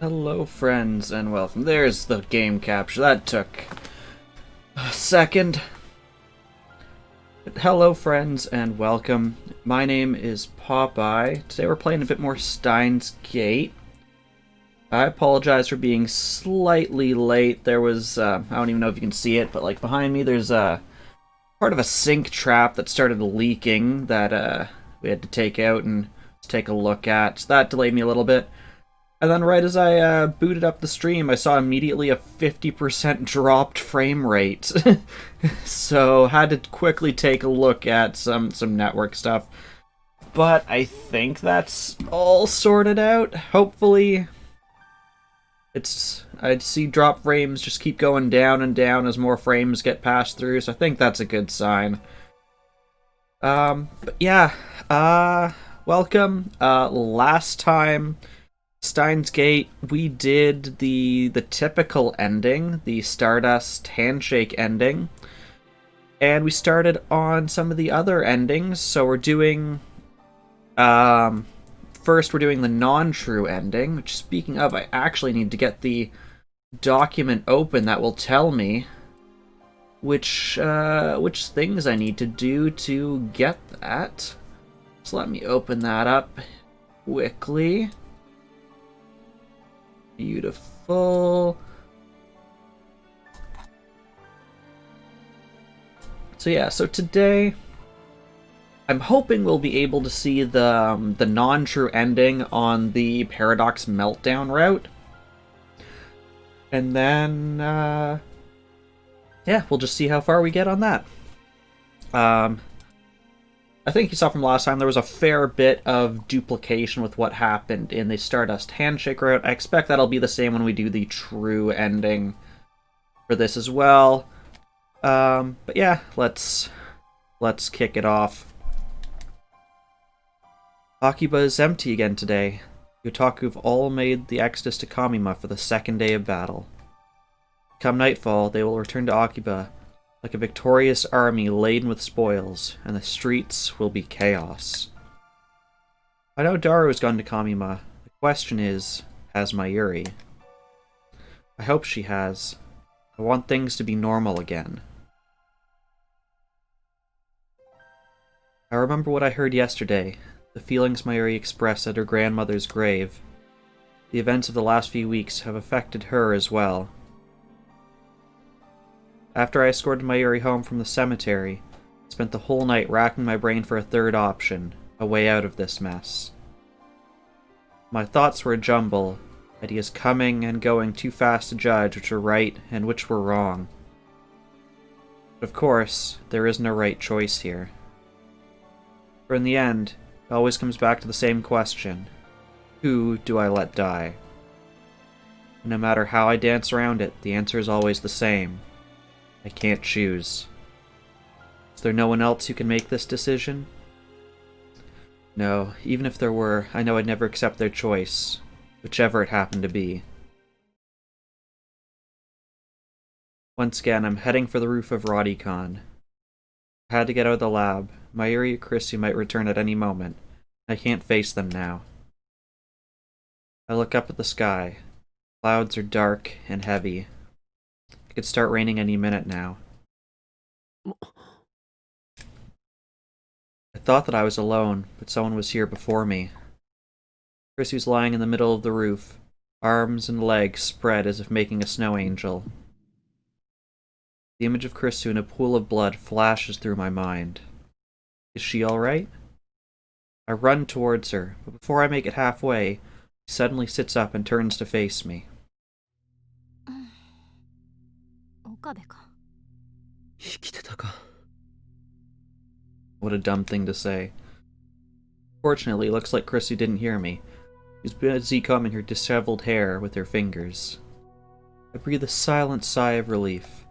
Hello, friends, and welcome. There's the game capture. That took a second. But hello, friends, and welcome. My name is Popeye. Today we're playing a bit more Steins Gate. I apologize for being slightly late. There was, I don't even know if you can see it, but like behind me there's part of a sink trap that started leaking that we had to take out and take a look at. So that delayed me a little bit. And then right as I booted up the stream, I saw immediately a 50% dropped frame rate. So had to quickly take a look at some network stuff. But I think that's all sorted out. Hopefully I see drop frames just keep going down and down as more frames get passed through, so I think that's a good sign. But yeah, welcome. Last time Steins Gate, we did the typical ending, the Stardust handshake ending, and we started on some of the other endings. So we're doing, first we're doing the non-true ending. Which, speaking of, I actually need to get the document open that will tell me which things I need to do to get that. So let me open that up quickly. Beautiful. So yeah, so today I'm hoping we'll be able to see the non-true ending on the Paradox Meltdown route. And then yeah, we'll just see how far we get on that. I think you saw from last time there was a fair bit of duplication with what happened in the Stardust handshake route. I expect that'll be the same when we do the true ending for this as well. But yeah, let's kick it off. Akiba is empty again today. The Otaku have all made the exodus to Kamima for the second day of battle. Come nightfall, they will return to Akiba like a victorious army laden with spoils, and the streets will be chaos. I know Daru has gone to Kamima. The question is, has Mayuri? I hope she has. I want things to be normal again. I remember what I heard yesterday, the feelings Mayuri expressed at her grandmother's grave. The events of the last few weeks have affected her as well. After I escorted Mayuri home from the cemetery, I spent the whole night racking my brain for a third option, a way out of this mess. My thoughts were a jumble, ideas coming and going too fast to judge which were right and which were wrong. But of course, there is no right choice here. For in the end, it always comes back to the same question. Who do I let die? And no matter how I dance around it, the answer is always the same. I can't choose. Is there no one else who can make this decision? No, even if there were, I know I'd never accept their choice, whichever it happened to be. Once again, I'm heading for the roof of Rodicon. I had to get out of the lab. Mayuri or Chrissy might return at any moment. I can't face them now. I look up at the sky. Clouds are dark and heavy. It could start raining any minute now. I thought that I was alone, but someone was here before me. Chrissy was lying in the middle of the roof, arms and legs spread as if making a snow angel. The image of Chrissy in a pool of blood flashes through my mind. Is she alright? I run towards her, but before I make it halfway, she suddenly sits up and turns to face me. What a dumb thing to say. Fortunately, it looks like Chrissy didn't hear me. She's busy combing her disheveled hair with her fingers. I breathe a silent sigh of relief.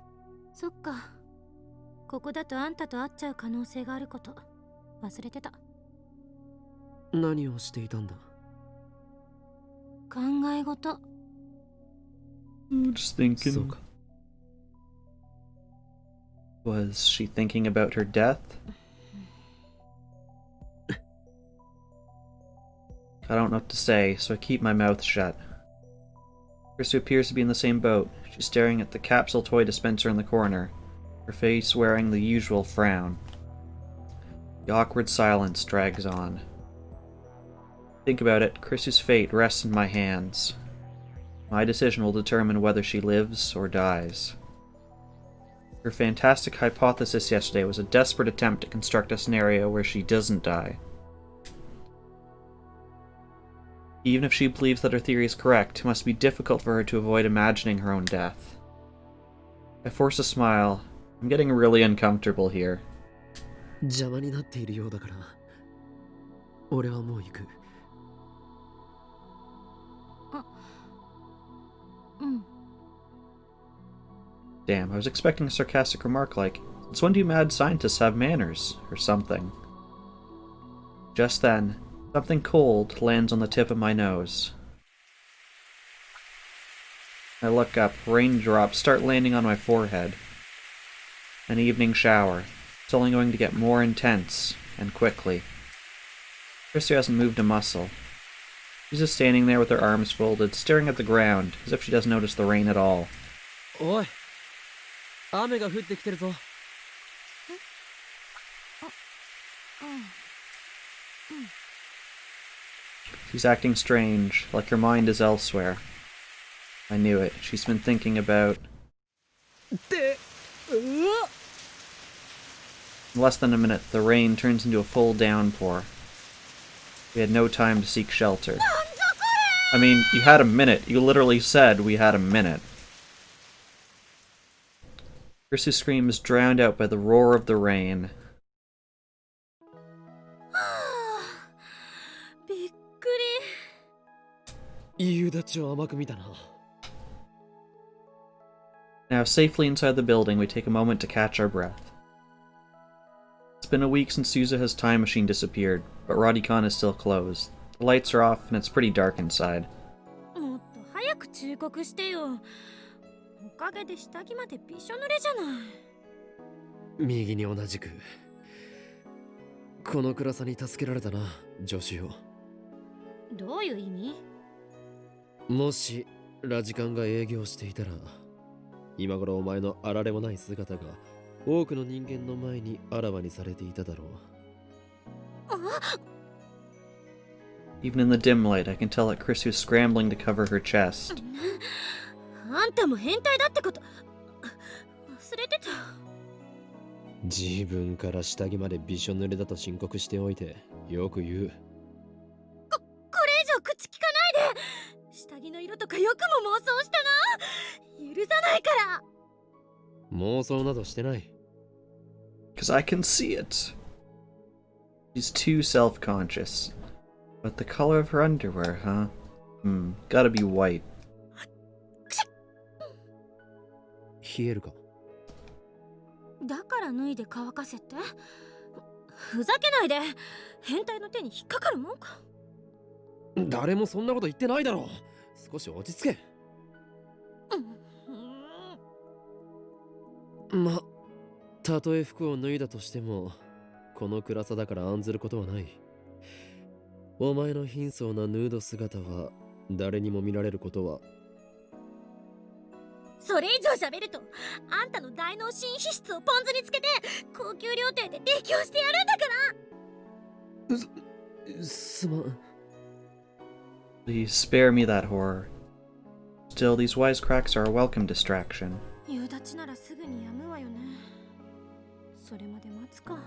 Just thinking. Was she thinking about her death? I don't know what to say, so I keep my mouth shut. Chrissy appears to be in the same boat. She's staring at the capsule toy dispenser in the corner, her face wearing the usual frown. The awkward silence drags on. Think about it, Chrissy's fate rests in my hands. My decision will determine whether she lives or dies. Her fantastic hypothesis yesterday was a desperate attempt to construct a scenario where she doesn't die. Even if she believes that her theory is correct, it must be difficult for her to avoid imagining her own death. I force a smile. I'm getting really uncomfortable here. 邪魔になっているようだから、俺はもう行く。Damn, I was expecting a sarcastic remark like, "Since when do you mad scientists have manners?" or something. Just then, something cold lands on the tip of my nose. I look up, raindrops start landing on my forehead. An evening shower. It's only going to get more intense, and quickly. Christy hasn't moved a muscle. She's just standing there with her arms folded, staring at the ground, as if she doesn't notice the rain at all. Oi! 雨が降ってきてるぞ。She's acting strange, like her mind is elsewhere. I knew it. She's been thinking about... In less than a minute, the rain turns into a full downpour. We had no time to seek shelter. I mean, you had a minute. You literally said we had a minute. Chrissy's scream is drowned out by the roar of the rain. Now, safely inside the building, we take a moment to catch our breath. It's been a week since Suzuha's time machine disappeared, but Radicon is still closed. The lights are off and it's pretty dark inside. 早く忠告してよ。おかげで下着までびしょ濡れじゃない。右に同じく。この暗さに助けられたな、助手よ。どういう意味？もしラジカンが営業していたら、今頃お前のあられもない姿が多くの人間の前にあらわにされていただろう。Even in the dim light, I can tell that Chrissy was scrambling to cover her chest. あんたも変態だってこと忘れてた。自分から下着までびしょ濡れだと申告しておいてよく言う。これ以上口聞かないで。下着の色とかよくも妄想したな。許さないから。妄想などしてない。Because I can see it. She's too self-conscious. But the color of her underwear, huh? Gotta be white. 冷えるか？だから脱いで乾かせって？ふざけないで。変態の手に引っかかるもんか。誰もそんなこと言ってないだろう。少し落ち着け。ま、たとえ服を脱いだとしても、この暗さだから案ずることはない。お前の貧相なヌード姿は誰にも見られることは。それ以上喋ると、あんたの大脳新皮質をポン酢につけて高級料亭で提供してやるんだから。すまん。Please spare me that horror. Still, these wisecracks are a welcome distraction. 夕立ならすぐに止むわよね。それまで待つか。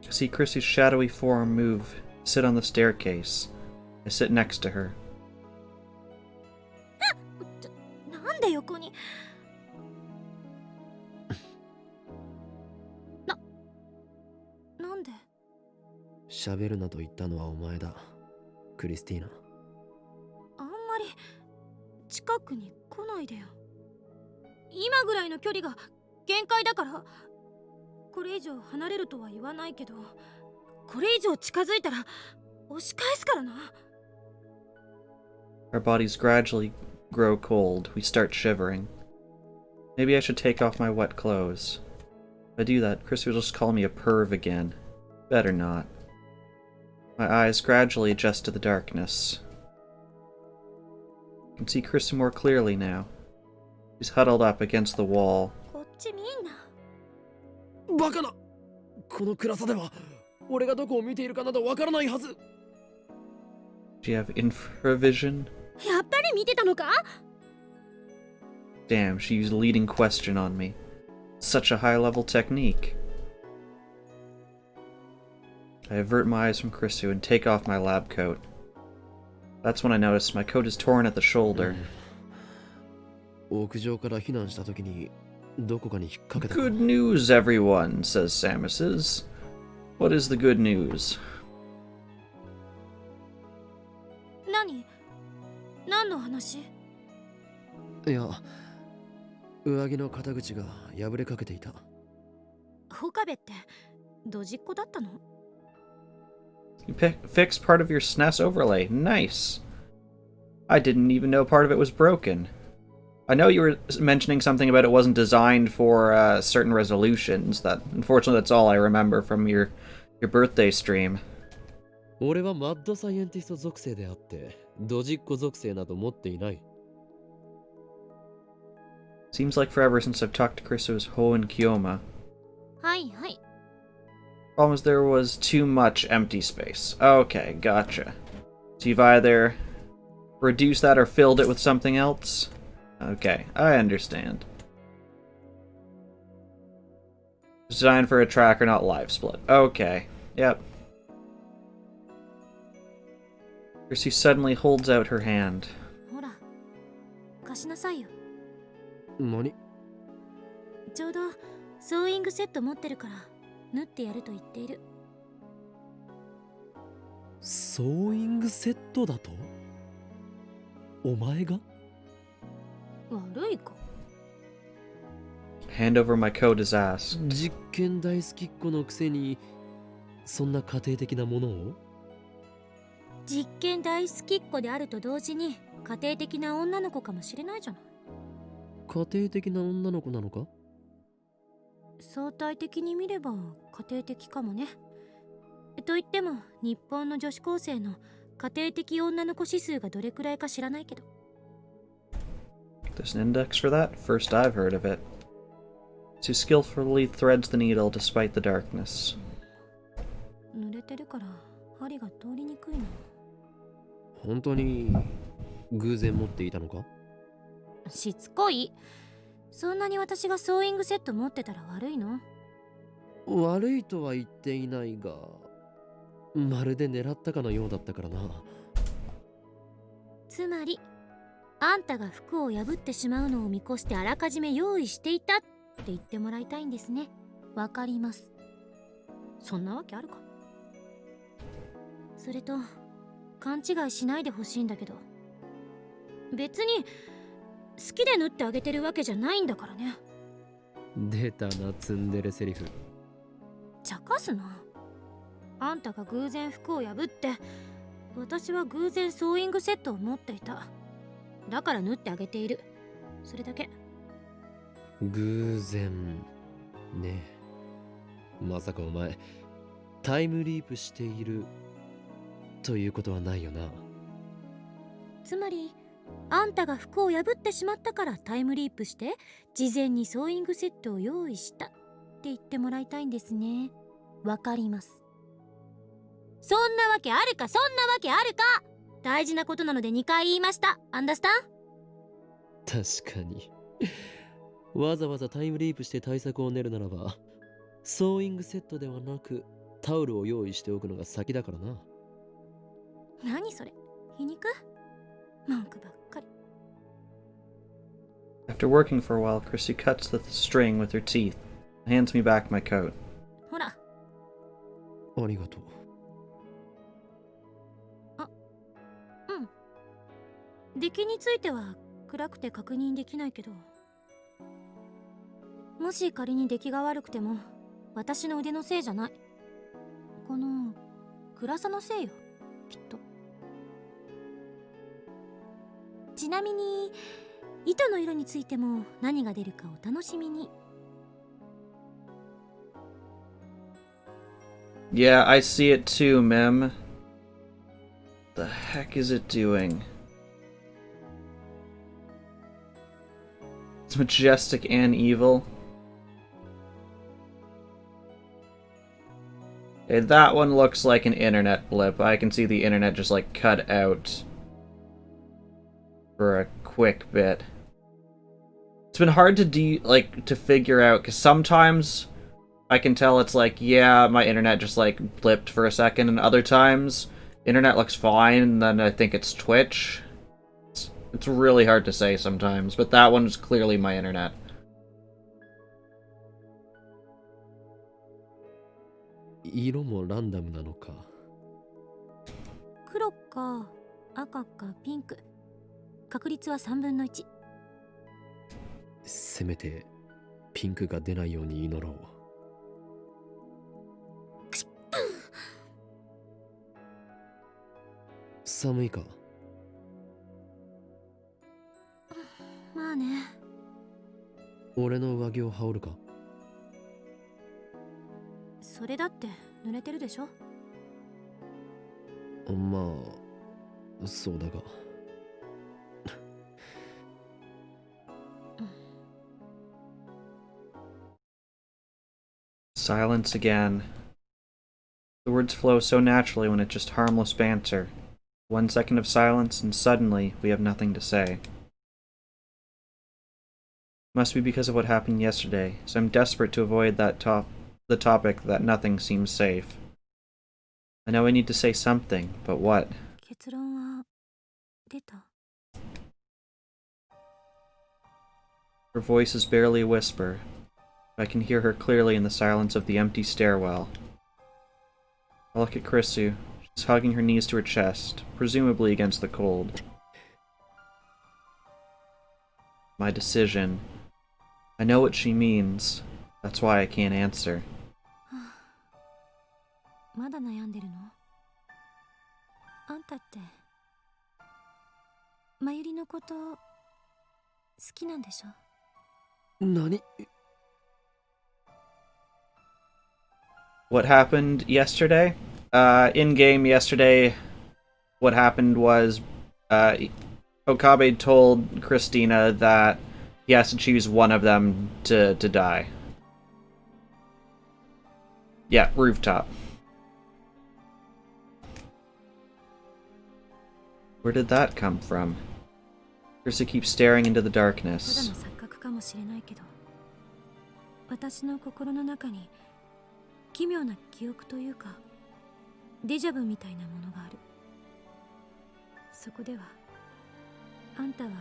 I see Chrissy's shadowy form move, sit on the staircase. I sit next to her. なんで横になんで喋るなと言ったのはお前だ、クリスティーナ。あんまり近くに来ないでよ。今ぐらいの距離が限界だから。これ以上離れるとは言わないけど、これ以上近づいたら押し返すからな。Our bodies gradually grow cold. We start shivering. Maybe I should take off my wet clothes. If I do that, Chrissy will just call me a perv again. Better not. My eyes gradually adjust to the darkness. can see Krista more clearly now. She's huddled up against the wall. こっち見んな。バカな。この暗さでは俺がどこを見ているかなどわからないはず。 Do you have infravision? やっぱり見てたのか？ Damn, she used a leading question on me. Such a high-level technique. I avert my eyes from Chrisu and take off my lab coat. That's when I notice my coat is torn at the shoulder. 屋上から避難した時にどこかに引っ掛けた。 Good news, everyone, says Samus's. What is the good news? 何の話？いや、上着の肩口が破れかけていた。岡部ってドジっ子だったの？ You fixed part of your SNES overlay. Nice. I didn't even know part of it was broken. I know you were mentioning something about it wasn't designed for certain resolutions. Unfortunately, that's all I remember from your birthday stream. 俺はマッドサイエンティスト属性であって、ドジっ子属性など持っていない。 Seems like forever since I've talked to Chris's Ho and Kioma. はいはい。 Problem is there was too much empty space. Okay, gotcha. So you've either reduced that or filled it with something else? Okay, I understand. Designed for a tracker, not live split. Okay, yep. Chrissy suddenly holds out her hand. ほら、貸しなさいよ。何？ちょうどソーイングセット持ってるから縫ってやると言っている。ソーイングセットだと？お前が？悪いか。 Hand over my coat is asked. 実験大好きっ子のくせにそんな家庭的なものを？実験大好きっ子であると同時に家庭的な女の子かもしれないじゃない。家庭的な女の子なのか？相対的に見れば家庭的かもね。と言っても日本の女子高生の家庭的女の子指数がどれくらいか知らないけど。 There's an index for that? First I've heard of it. She skillfully threads the needle despite the darkness. 濡れてるから針が通りにくいな。本当に偶然持っていたのか？しつこい。そんなに私がソーイングセット持ってたら悪いの？悪いとは言っていないが、まるで狙ったかのようだったからな。つまりあんたが服を破ってしまうのを見越してあらかじめ用意していたって言ってもらいたいんですね。わかります。そんなわけあるか。それと勘違いしないでほしいんだけど、別に好きで縫ってあげてるわけじゃないんだからね。出たな、ツンデレセリフ。茶化すな。あんたが偶然服を破って、私は偶然ソーイングセットを持っていた。だから縫ってあげている。それだけ。偶然ね。まさかお前タイムリープしているということはないよな。つまりあんたが服を破ってしまったからタイムリープして事前にソーイングセットを用意したって言ってもらいたいんですね。わかります。そんなわけあるか、そんなわけあるか。大事なことなので2回言いました。アンダースタン？確かにわざわざタイムリープして対策を練るならば、ソーイングセットではなくタオルを用意しておくのが先だからな。何それ、皮肉？文句ばっかり。 After working for a while, Chrissy cuts the string with her teeth and hands me back my coat. ほら。ありがとう。出来については暗くて確認できないけど、もし仮に出来が悪くても私の腕のせいじゃない。この暗さのせいよ、きっと。ちなみに糸の色についても何が出るかお楽しみに。 Yeah, I see it too, Mem. The heck is it doing? It's majestic and evil. Okay, that one looks like an internet blip. I can see the internet just like cut out for a quick bit. It's been hard to to figure out because sometimes I can tell it's like, yeah, my internet just like blipped for a second, and other times internet looks fine, and then I think it's Twitch. It's really hard to say sometimes, but that one is clearly my internet. 色もランダムなのか。黒か赤かピンク。確率は3分の1。せめてピンクが出ないように祈ろう。寒いか。まあね。俺の上着を羽織るか。それだって濡れてるでしょ。まあそうだが。Silence again. The words flow so naturally when it's just harmless banter. 1 second of silence, and suddenly we have nothing to say. Must be because of what happened yesterday, so I'm desperate to avoid the topic that nothing seems safe. I know I need to say something, but what? 結論は出た。Her voice is barely a whisper. I can hear her clearly in the silence of the empty stairwell. I look at Krisu. She's hugging her knees to her chest, presumably against the cold. My decision. I know what she means. That's why I can't answer. まだ悩んでるの？あんたってまゆりのこと好きなんでしょ？何？ What happened yesterday? In-game yesterday, what happened was Okabe told Christina that he has to choose one of them to die. Yeah, rooftop. Where did that come from? Krista keeps staring into the ただ darkness. の錯覚かもしれないけど、私の心の中に奇妙な記憶というかデジャブみたいなものがある。そこではあんたは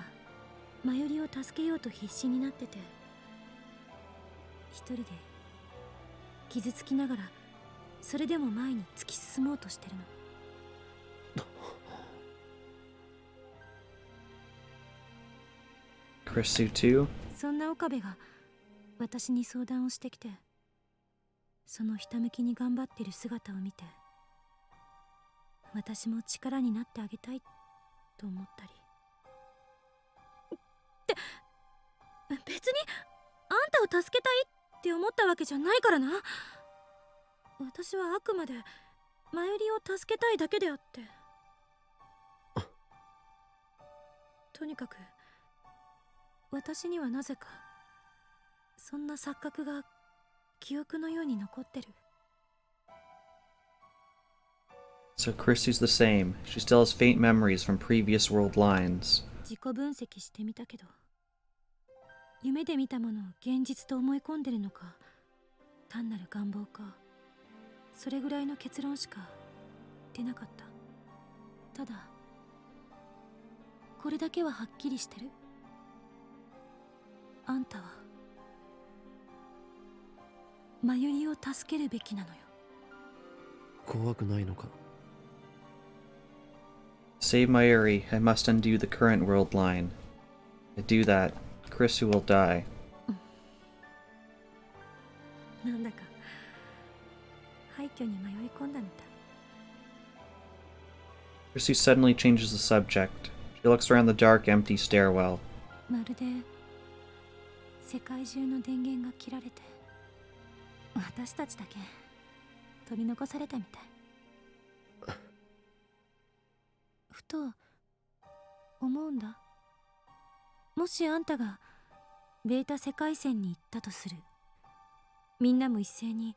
まゆりを助けようと必死になってて、一人で傷つきながらそれでも前に突き進もうとしてるの。Krisu too? そんな岡部が私に相談をしてきて、そのひたむきに頑張ってる姿を見て、私も力になってあげたいと思ったり。って別にあんたを助けたいって思ったわけじゃないからな。私はあくまでまゆりを助けたいだけであって。とにかく私にはなぜかそんな錯覚が記憶のように残ってる。 So Krisu's the same. She still has faint memories from previous world lines. 自己分析してみたけど、夢で見たものを現実と思い込んでるのか、単なる願望か、それぐらいの結論しか出なかった。ただこれだけははっきりしてる。あんたはまゆりを助けるべきなのよ。怖くないのか。 Save Mayuri, I must undo the current world line. If I do that, Krisu will die. なんだか廃墟に迷い込んだみたい。 Krisu suddenly changes the subject. She looks around the dark, empty stairwell. まるで世界中の電源が切られて、私たちだけ取り残されたみたい。ふと思うんだ。もしあんたがベータ世界線に行ったとする。みんなも一斉に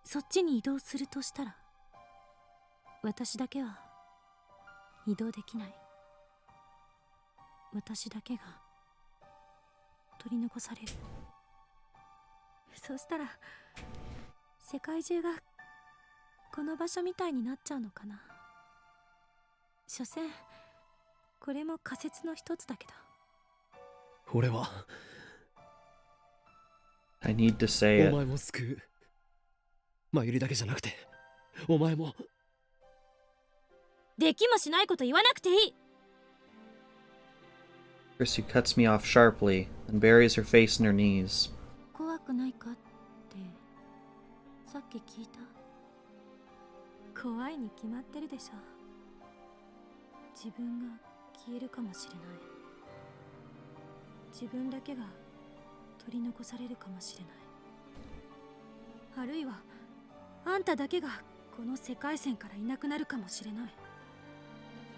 そっちに移動するとしたら、私だけは移動できない。私だけが取り残される。そうしたら世界中がこの場所みたいになっちゃうのかな。所詮これも仮説の一つだけど。俺は I need to say お it. 前も救う。まゆりだけじゃなくてお前も。できもしないこと言わなくていい。 Chrissy cuts me off sharply and buries her face in her knees. 怖くないかってさっき聞いた。怖いに決まってるでしょ。自分が消えるかもしれない。自分だけが取り残されるかもしれない。あるいはあんただけがこの世界線からいなくなるかもしれない。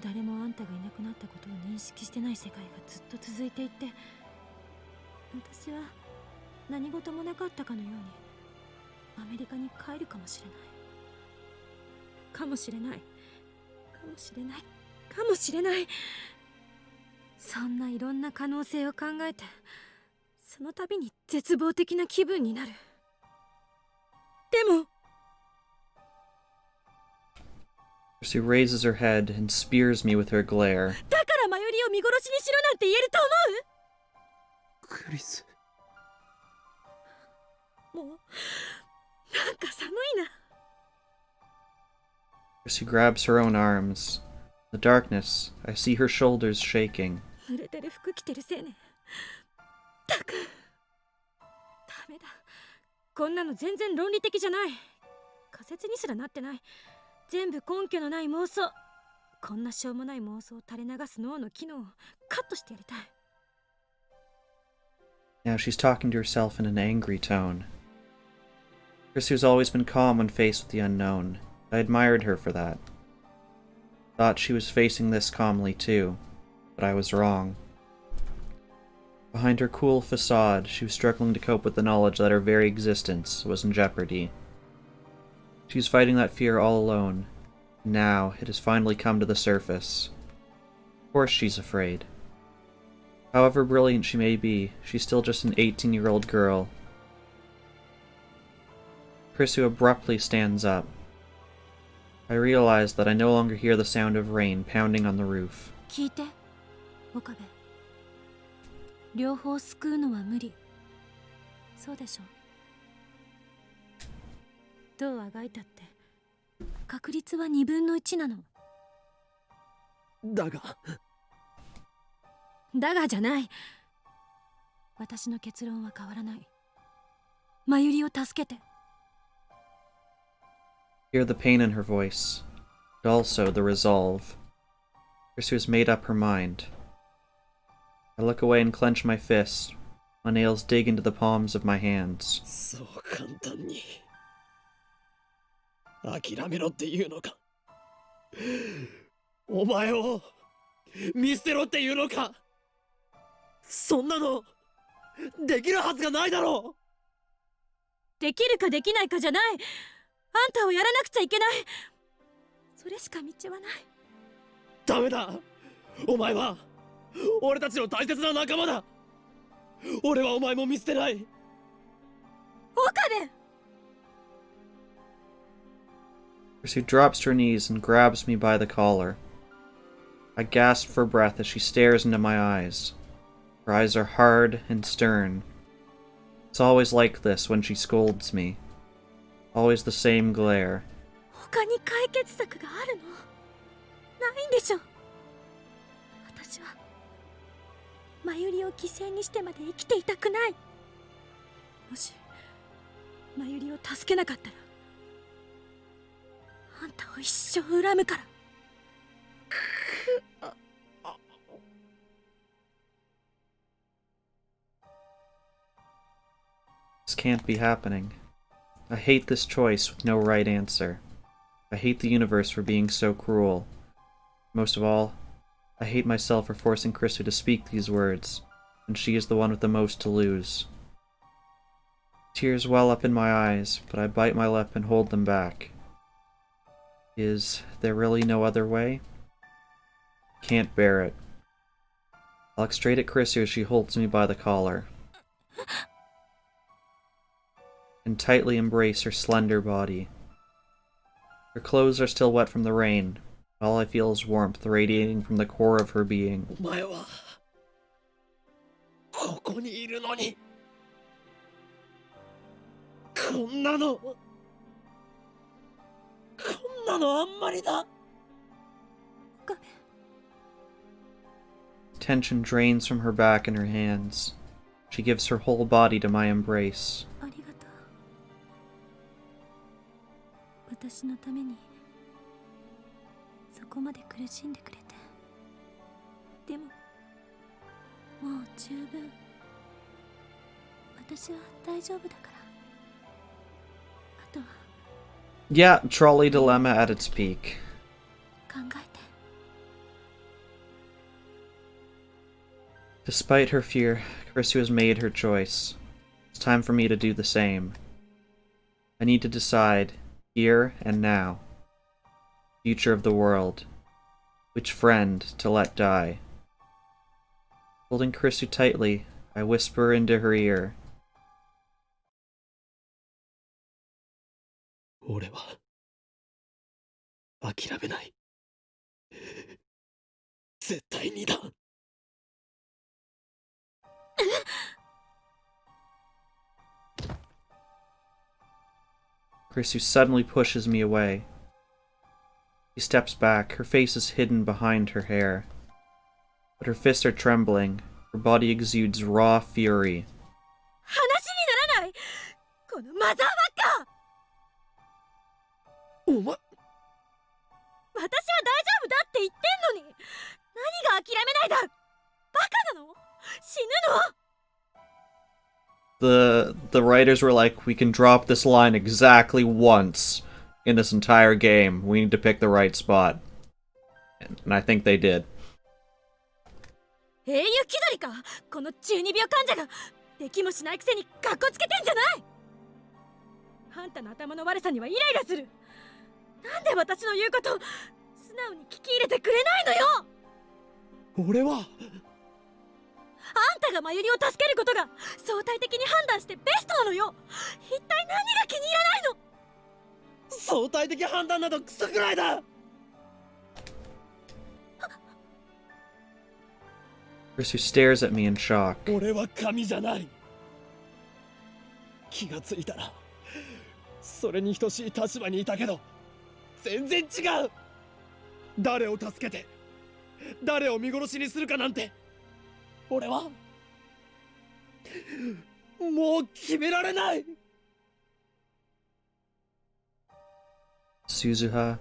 誰もあんたがいなくなったことを認識してない世界がずっと続いていって、私は何事もなかったかのようにアメリカに帰るかもしれない。かもしれない。かもしれない。かもしれない。そんないろんな可能性を考えて、その度に絶望的な気分になる。でもChrissy raises her head and spears me with her glare. だからマユリを見殺しにしろなんて言えるとクリス。思う？もうなんか寒いな。 Chrissy grabs her own arms. In the darkness, I see her shoulders shaking. 濡れてる服着てる青年。たくダメだ。こんなの全然論理的じゃない。仮説にすらなってない。全部根拠のない妄想。こんなしょうもない妄想を垂れ流す脳の機能をカットしてやりたい。 Now she's talking to herself in an angry tone. Chrissy's always been calm when faced with the unknown. I admired her for that. Thought she was facing this calmly too, but I was wrong. Behind her cool facade, she was struggling to cope with the knowledge that her very existence was in jeopardy. She was fighting that fear all alone. Now it has finally come to the surface. Of course she's afraid. However brilliant she may be, she's still just an 18-year-old girl. Chrissu abruptly stands up. I realize that I no longer hear the sound of rain pounding on the roof. 聞いて、岡部。両方救うのは無理。そうでしょ。どうあがいたって確率は2分の1なの。だがじゃない。私の結論は変わらない。マユリを助けて。 Hear the pain in her voice, but also the resolve. Chrissu has made up her mind. I look away and clench my fists. My nails dig into the palms of my hands. そう簡単に諦めろっていうのか。お前を見捨てろっていうのか。そんなのできるはずがないだろう。できるかできないかじゃない。あんたをやらなくちゃいけない。それしか道はない。ダメだ。お前は俺たちの大切な仲間だ。俺はお前も見捨てない。岡部。 Chrissu drops to her knees and grabs me by the collar. I gasp for breath as she stares into my eyes. Her eyes are hard and stern. It's always like this when she scolds me. Always the same glare. 他に解決策があるの？ないんでしょ。私はマユリを犠牲にしてまで生きていたくない。もしマユリを助けなかったらあんたを一生恨むから。This can't be happening. I hate this choice with no right answer. I hate the universe for being so cruel. Most of all, I hate myself for forcing Chrissu to speak these words. and she is the one with the most to lose. Tears well up in my eyes, but I bite my lip and hold them back. Is there really no other way? Can't bear it. I look straight at Chrissy as she holds me by the collar and tightly embrace her slender body. Her clothes are still wet from the rain. All I feel is warmth radiating from the core of her being. お前はここにいるのにこんなのあんまりだ。 Tension drains from her back and her hands. She gives her whole body to my embrace. ありがとう。私のためにそこまで苦しんでくれて。でももう十分。私は大丈夫だから。あとは Yeah, trolley dilemma at its peak. 考えて。 Despite her fear, Chrissy has made her choice. It's time for me to do the same. I need to decide, here and now, future of the world, which friend to let die. Holding Chrissy tightly, I whisper into her ear. 俺は諦めない。絶対にだ。 Chrissy suddenly pushes me away. She steps back, her face is hidden behind her hair. But her fists are trembling, her body exudes raw fury. 話にならない。このマザーバッカー。お前、私は大丈夫だって言ってんのに、何が諦めないだ。バカなの？死ぬの？ The writers were like, we can drop this line exactly once in this entire game. We need to pick the right spot. And I think they did. 英雄気取りか。この12秒患者ができもしないくせにカッコつけてんじゃない。あんたの頭の悪さにはイライラする。なんで私の言うこと素直に聞き入れてくれないのよ。俺はあんたがマユリを助けることが相対的に判断してベストなのよ。一体何が気に入らないの。相対的判断などクソくらいだ。 Chrissy stares at me in shock. 俺は神じゃない。気がついたらそれに等しい立場にいたけど全然違う。誰を助けて誰を見殺しにするかなんて俺はもう決められない。 Suzuha,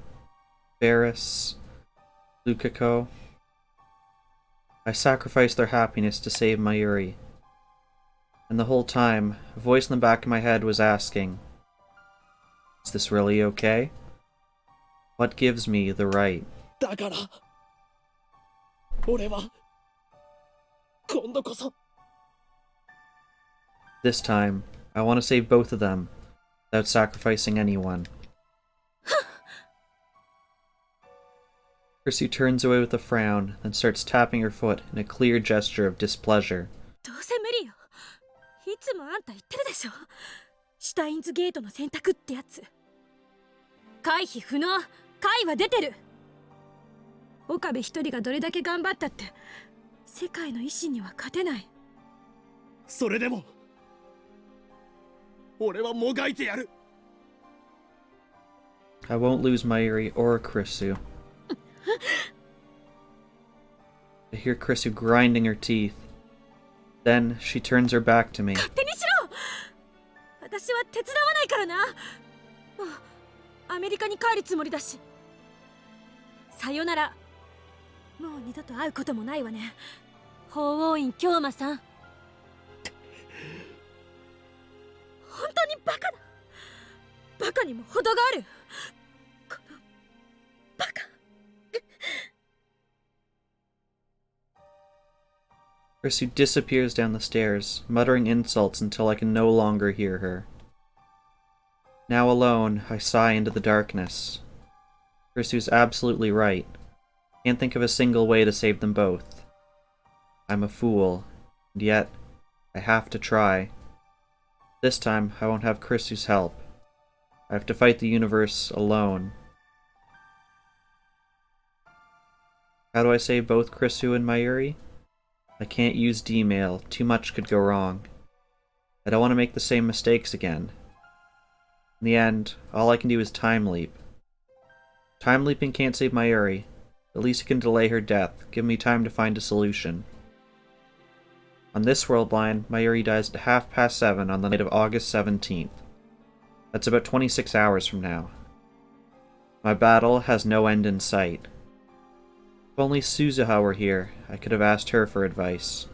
Barris, Lukako. I sacrificed their happiness to save Mayuri. And the whole time, a voice in the back of my head was asking, is this really okay? What gives me the right? だから俺は今度こそ This time, I want to save both of them, without sacrificing anyone. Chrissy turns away with a frown, then starts tapping her foot in a clear gesture of displeasure. どうせ無理よ。いつもあんた言ってるでしょ。シュタインズゲートの選択ってやつ。回避不能。回は出てる。岡部一人がどれだけ頑張ったって世界の維新には勝てない。それでも俺はもがいてやる。 I won't lose Mayuri or Chrisu. I hear Chrisu grinding her teeth. Then she turns her back to me. 勝手にしろ。私は手伝わないからな。もうアメリカに帰るつもりだし。さよなら。もう二度と会うこともないわね。法王院京馬さん。本当にバカだ。バカにも程がある。このバカ。Krisu disappears down the stairs, muttering insults until I can no longer hear her. Now alone, I sigh into the darkness. Krisu's absolutely right. Can't think of a single way to save them both. I'm a fool, and yet I have to try. This time, I won't have Krisu's help. I have to fight the universe alone. How do I save both Krisu and Mayuri? I can't use D-mail. Too much could go wrong. I don't want to make the same mistakes again. In the end, all I can do is time leap. Time leaping can't save Mayuri. At least it can delay her death, give me time to find a solution. On this world line, Mayuri dies at 7:30 on the night of August 17th. That's about 26 hours from now. My battle has no end in sight. If only Suzuha were here, I could have asked her for advice.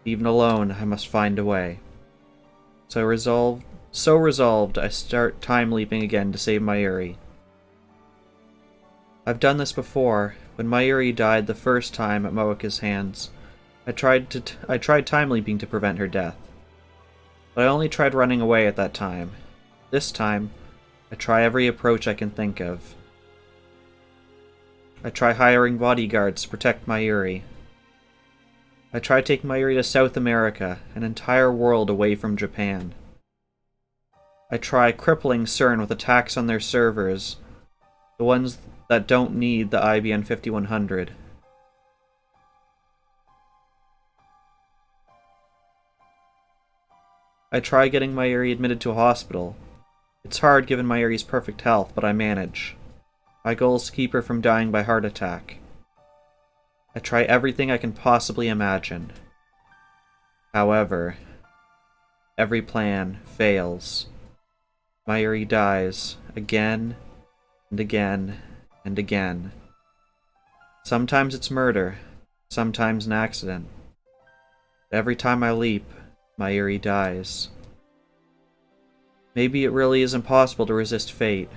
Even alone, I must find a way. So resolved, I start time leaping again to save Mayuri. I've done this before. When Mayuri died the first time at Moeka's hands, I tried time leaping to prevent her death. But I only tried running away at that time. This time, I try every approach I can think of. I try hiring bodyguards to protect Mayuri. I try taking Mayuri to South America, an entire world away from Japan. I try crippling CERN with attacks on their servers, the ones that don't need the IBM 5100. I try getting Mayuri admitted to a hospital. It's hard given Mayuri's perfect health, but I manage. My goal is to keep her from dying by heart attack. I try everything I can possibly imagine. However, every plan fails. Mayuri dies again and again and again. Sometimes it's murder, sometimes an accident. Every time I leap, Mayuri dies. Maybe it really is impossible to resist fate.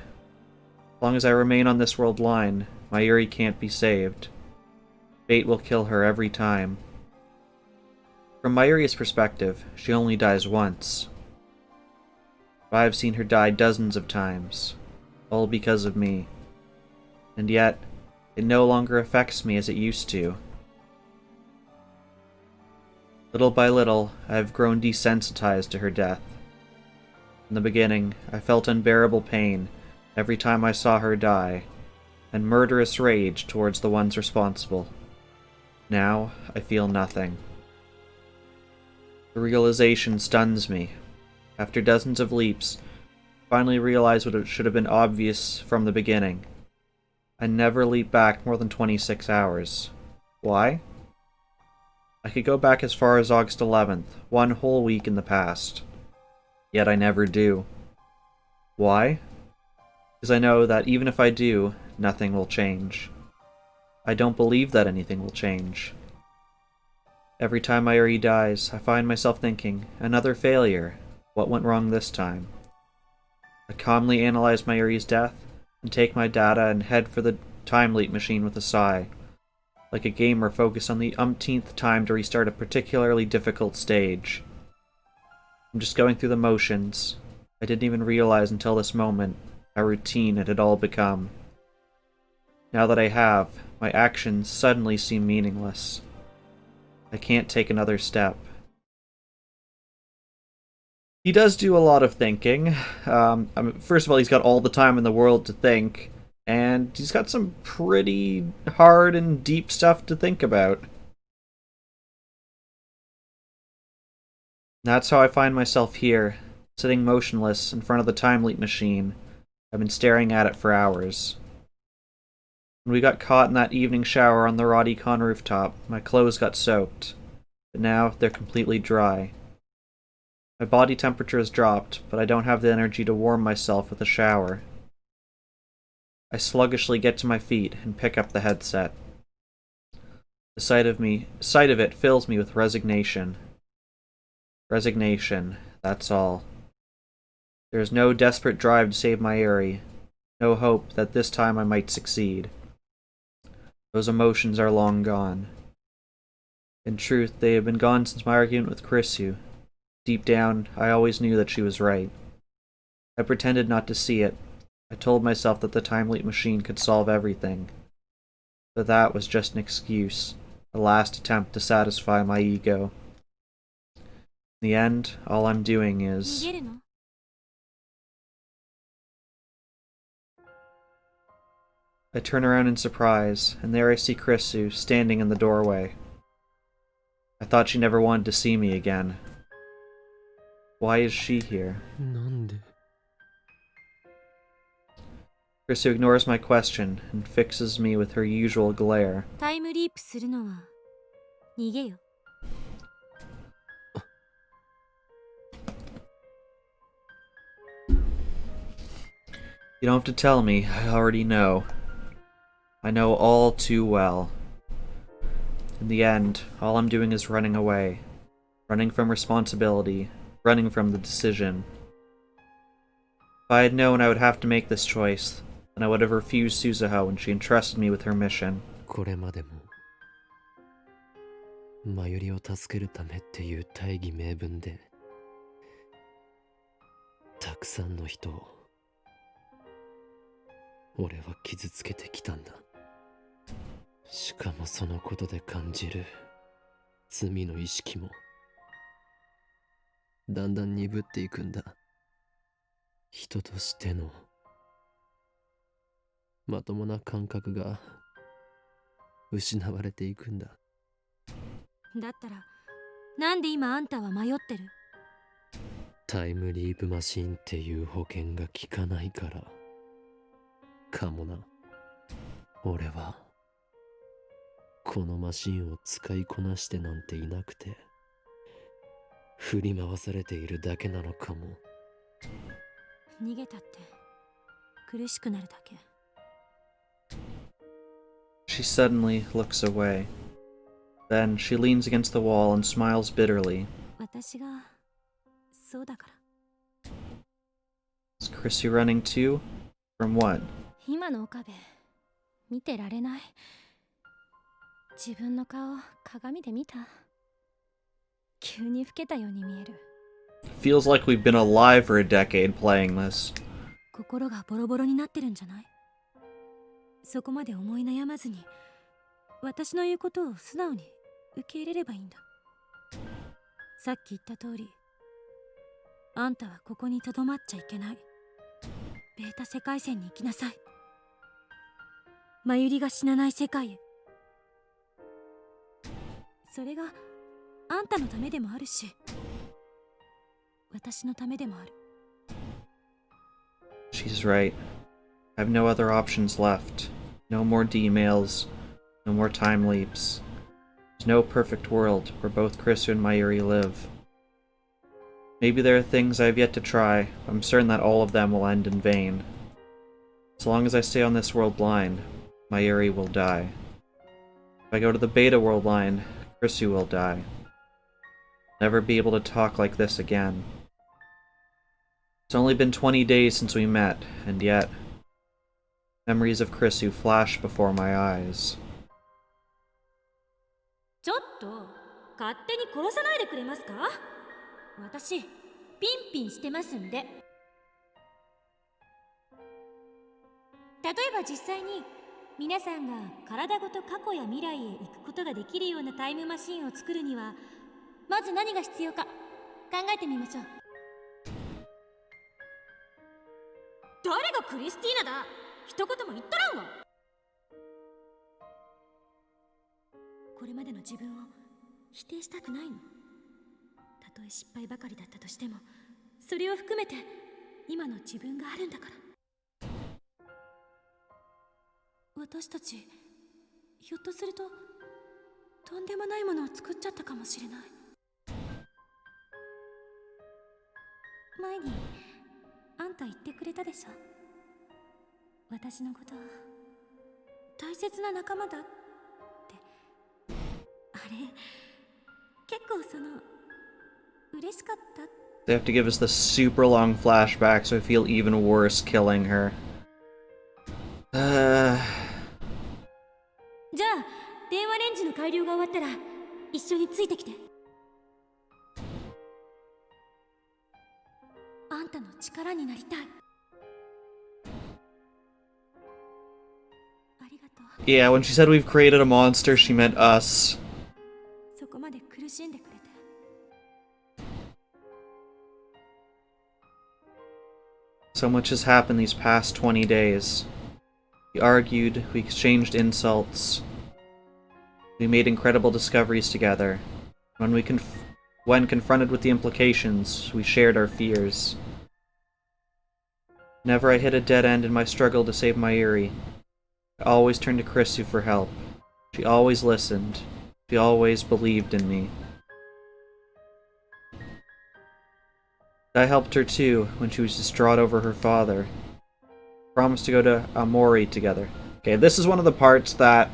As long as I remain on this world line, Mayuri can't be saved. Fate will kill her every time. From Mayuri's perspective, she only dies once. But I've seen her die dozens of times, all because of me. And yet, it no longer affects me as it used to. Little by little, I have grown desensitized to her death. In the beginning, I felt unbearable pain every time I saw her die, and murderous rage towards the ones responsible. Now, I feel nothing. The realization stuns me. After dozens of leaps, I finally realize what should have been obvious from the beginning. I never leap back more than 26 hours. Why? I could go back as far as August 11th, one whole week in the past. Yet I never do. Why? Because I know that even if I do, nothing will change. I don't believe that anything will change. Every time Mayuri dies, I find myself thinking, another failure. What went wrong this time? I calmly analyze Mayuri's death, and take my data and head for the time leap machine with a sigh, like a gamer focused on the umpteenth time to restart a particularly difficult stage. I'm just going through the motions. I didn't even realize until this moment how routine it had all become. Now that I have, my actions suddenly seem meaningless. I can't take another step. He does do a lot of thinking. First of all, he's got all the time in the world to think, and he's got some pretty hard and deep stuff to think about. That's how I find myself here, sitting motionless in front of the time leap machine. I've been staring at it for hours. When we got caught in that evening shower on the Rodicon rooftop, my clothes got soaked, but now they're completely dry. My body temperature has dropped, but I don't have the energy to warm myself with a shower. I sluggishly get to my feet and pick up the headset. The sight of it fills me with resignation. Resignation, that's all. There is no desperate drive to save Mayuri, no hope that this time I might succeed. Those emotions are long gone. In truth, they had been gone since my argument with Chrisu. Deep down, I always knew that she was right. I pretended not to see it. I told myself that the time leap machine could solve everything. But that was just an excuse, a last attempt to satisfy my ego. In the end, all I'm doing is... I turn around in surprise, and there I see Chrisu standing in the doorway. I thought she never wanted to see me again. Why is she here? Chrisu ignores my question and fixes me with her usual glare. You don't have to tell me, I already know. I know all too well. In the end, all I'm doing is running away. Running from responsibility. Running from the decision. If I had known I would have to make this choice, then I would have refused Suzuha when she entrusted me with her mission. これまでもマユリを助けるためっていう大義名分でたくさんの人を俺は傷つけてきたんだ。しかもそのことで感じる罪の意識もだんだん鈍っていくんだ。人としてのまともな感覚が失われていくんだ。だったらなんで今あんたは迷ってる？タイムリープマシンっていう保険が効かないからかもな。俺はこのマシンを使いこなしてなんていなくて振り回されているだけなのかも。逃げたって苦しくなるだけ。She suddenly looks away. Then she leans against the wall and smiles bitterly. 私がそうだから。Is Chrissy running too? From what? 今の岡部見てられない。自分の顔鏡で見た。急に老けたように見える。Feels like we've been alive for a decade playing this. 心がボロボロになってるんじゃない？そこまで思い悩まずに私の言うことを素直に受け入れればいいんだ。さっき言った通り、あんたはここにとどまっちゃいけない。ベータ世界線に行きなさい。マユリが死なない世界へ。それがあんたのためでもあるし、私のためでもある。She's right. I have no other options left. No more D-mails. No more time leaps. There's no perfect world where both Chrisu and Mayuri live. Maybe there are things I have yet to try, but I'm certain that all of them will end in vain. As long as I stay on this world line, Mayuri will die. If I go to the Beta world line, Chrisu will die. Never be able to talk like this again. It's only been 20 days since we met, and yet memories of Chrisu flash before my eyes. ちょっと勝手に殺さないでくれますか？私ピンピンしてますんで。例えば実際に皆さんが体ごと過去や未来へ行くことができるようなタイムマシンを作るにはまず何が必要か考えてみましょう。誰がクリスティーナだ？一言も言っとらんわ。これまでの自分を否定したくないの。たとえ失敗ばかりだったとしても、それを含めて今の自分があるんだから。私たちひょっとするととんでもないものを作っちゃったかもしれない。前にあんた言ってくれたでしょ。私のこと大切な仲間だって。あれ結構嬉しかった。 They have to give us the super long flashback so I feel even worse killing her. じゃあ電話レンジの改良が終わったら一緒についてきて。あんたの力になりたい。ありがとう。 Yeah, when she said we've created a monster, she meant us. そこまで苦しんでくれて。So much has happened these past 20 days. We argued, we exchanged insults. We made incredible discoveries together. When confronted with the implications, we shared our fears. Whenever I hit a dead end in my struggle to save my Eri, I always turned to Krisu for help. She always listened. She always believed in me. I helped her too when she was distraught over her father. Promised to go to Aomori together. Okay, this is one of the parts that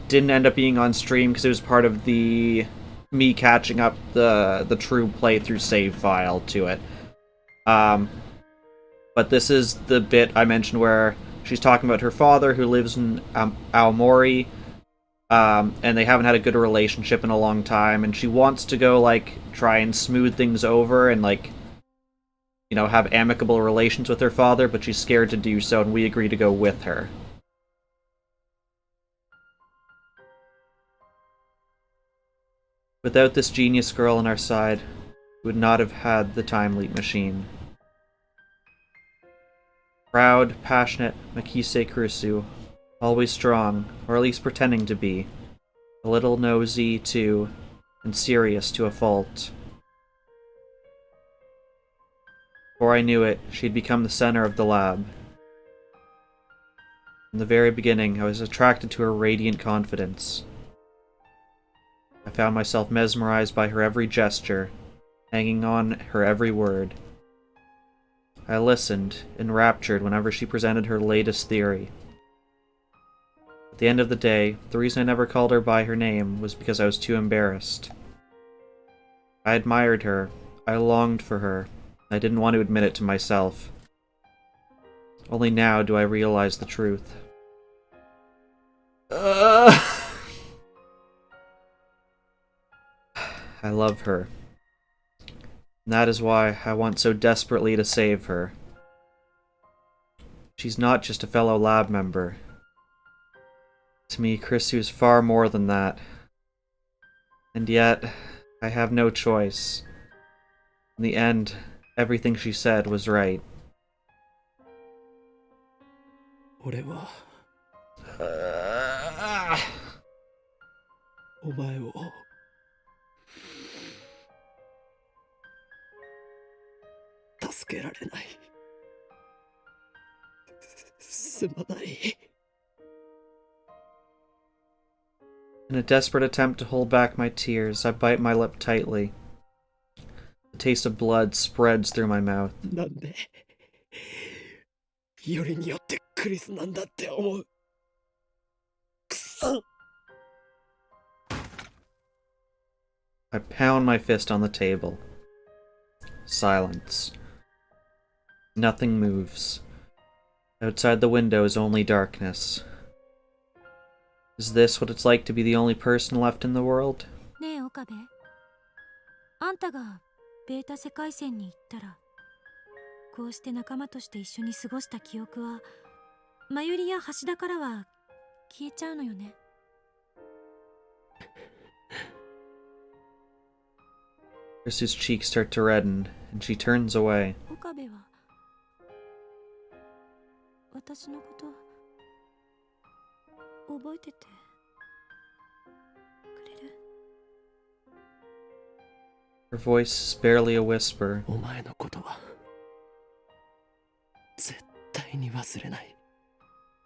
didn't end up being on stream because it was part of the me catching up the true playthrough save file to it. But this is the bit I mentioned where she's talking about her father who lives in Aomori, and they haven't had a good relationship in a long time, and she wants to go, like, try and smooth things over and, like, you know, have amicable relations with her father, but she's scared to do so, and we agree to go with her. Without this genius girl on our side, we would not have had the Time Leap machine. Proud, passionate Makise Kurusu, always strong, or at least pretending to be, a little nosy too, and serious to a fault. Before I knew it, she'd become the center of the lab. From the very beginning, I was attracted to her radiant confidence. I found myself mesmerized by her every gesture, hanging on her every word. I listened, enraptured whenever she presented her latest theory. At the end of the day, the reason I never called her by her name was because I was too embarrassed. I admired her, I longed for her, I didn't want to admit it to myself. Only now do I realize the truth. I love her. And that is why I want so desperately to save her. She's not just a fellow lab member. To me, Krisu is far more than that. And yet, I have no choice. In the end, everything she said was right. 俺はお前を助けられない。すまない。 In a desperate attempt to hold back my tears, I bite my lip tightly. The taste of blood spreads through my mouth. なんでよりによってクリスなんだって思う。くそ。 I pound my fist on the table. Silence. Nothing moves. Outside the window is only darkness. Is this what it's like to be the only person left in the world? ねえ岡部、あんたがベータ世界線に行ったら、こうして仲間として一緒に過ごした記憶はマユリや橋田からは消えちゃうのよね。Krisu's cheeks start to redden, and she turns away. 岡部は私のこと覚えててくれる？ Her voice is barely a whisper. お前のことは絶対に忘れない。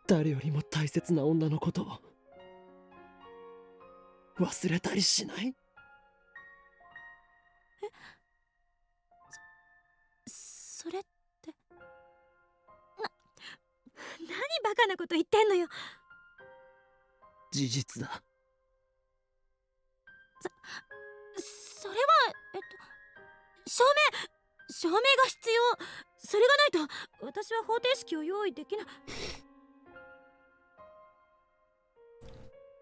誰よりも大切な女のことを忘れたりしない。それって何バカなこと言ってんのよ。事実だ。それは証明が必要。それがないと私は方程式を用意できない。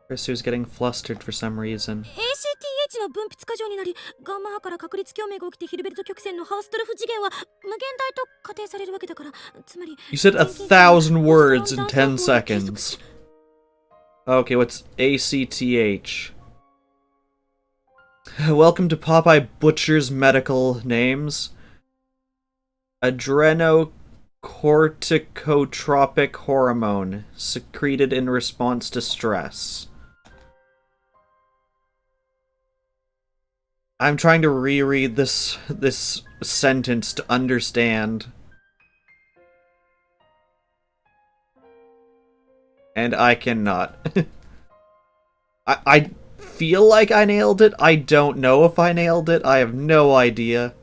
Chrissy's getting flustered for some reason. ACTH の分泌過剰になり、ガンマ波から確率共鳴が起きてヒルベルト曲線のハウストルフ次元は無限大と仮定されるわけだから、つまり You said 1,000 words in 10 seconds. Okay, what's ACTH? Welcome to Popeye Butcher's medical names. Adrenocorticotropic hormone, secreted in response to stress. I'm trying to reread this sentence to understand. And I cannot. I feel like I nailed it. I don't know if I nailed it. I have no idea.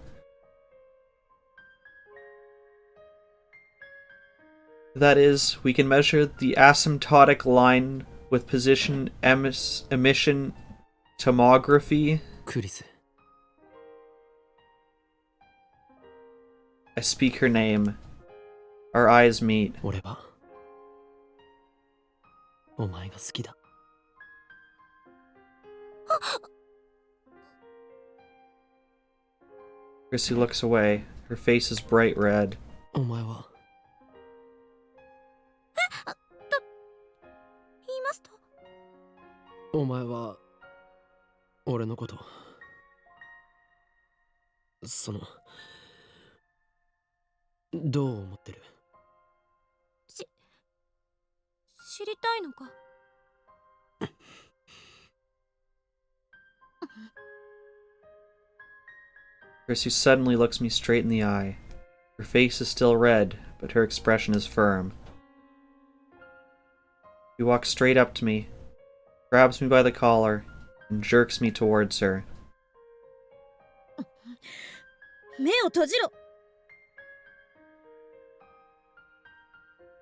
That is, we can measure the asymptotic line with position emission tomography. クリス I speak her name. Our eyes meet. 俺はお前が好きだ Chrissy looks away. Her face is bright red. お前は言いますと、お前は俺のことどう思ってる知りたいのか。Chrissy suddenly looks me straight in the eye. Her face is still red, but her expression is firm. She walks straight up to me, grabs me by the collar, and jerks me towards her. 目を閉じろ。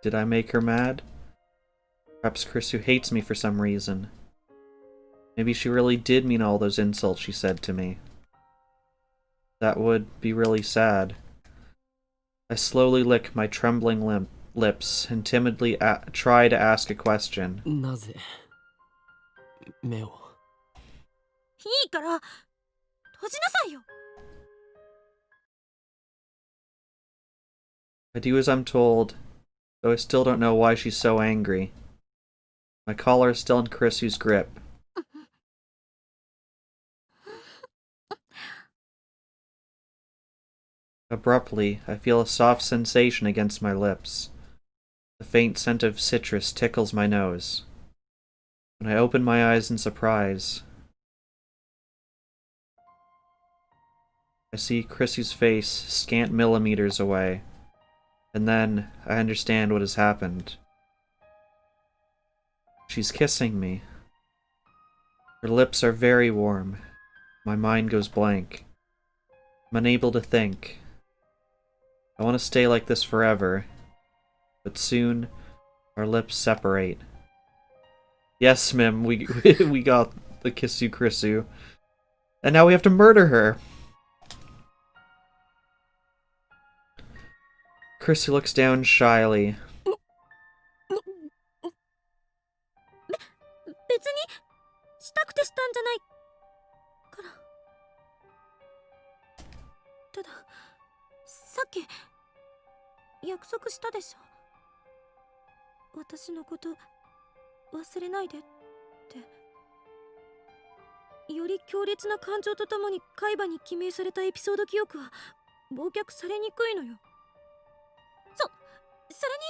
Did I make her mad? Perhaps Chrissy hates me for some reason. Maybe she really did mean all those insults she said to me. That would be really sad. I slowly lick my trembling lips and timidly try to ask a question. なぜ目をいいから閉じなさいよ。 I do as I'm told, though I still don't know why she's so angry. My collar is still in Chrissy's grip. Abruptly, I feel a soft sensation against my lips. The faint scent of citrus tickles my nose. When I open my eyes in surprise, I see Chrissy's face scant millimeters away. And then I understand what has happened. She's kissing me. Her lips are very warm. My mind goes blank. I'm unable to think. I want to stay like this forever. But soon, our lips separate. Yes, Mim, we got the Kissu Chrissu. And now we have to murder her! Chrissy looks down shyly. 別にしたくてしたんじゃないから。たださっき約束したでしょ。私のこと忘れないでって。より強烈な感情とともに海馬に記名されたエピソード記憶は忘却されにくいのよ。それに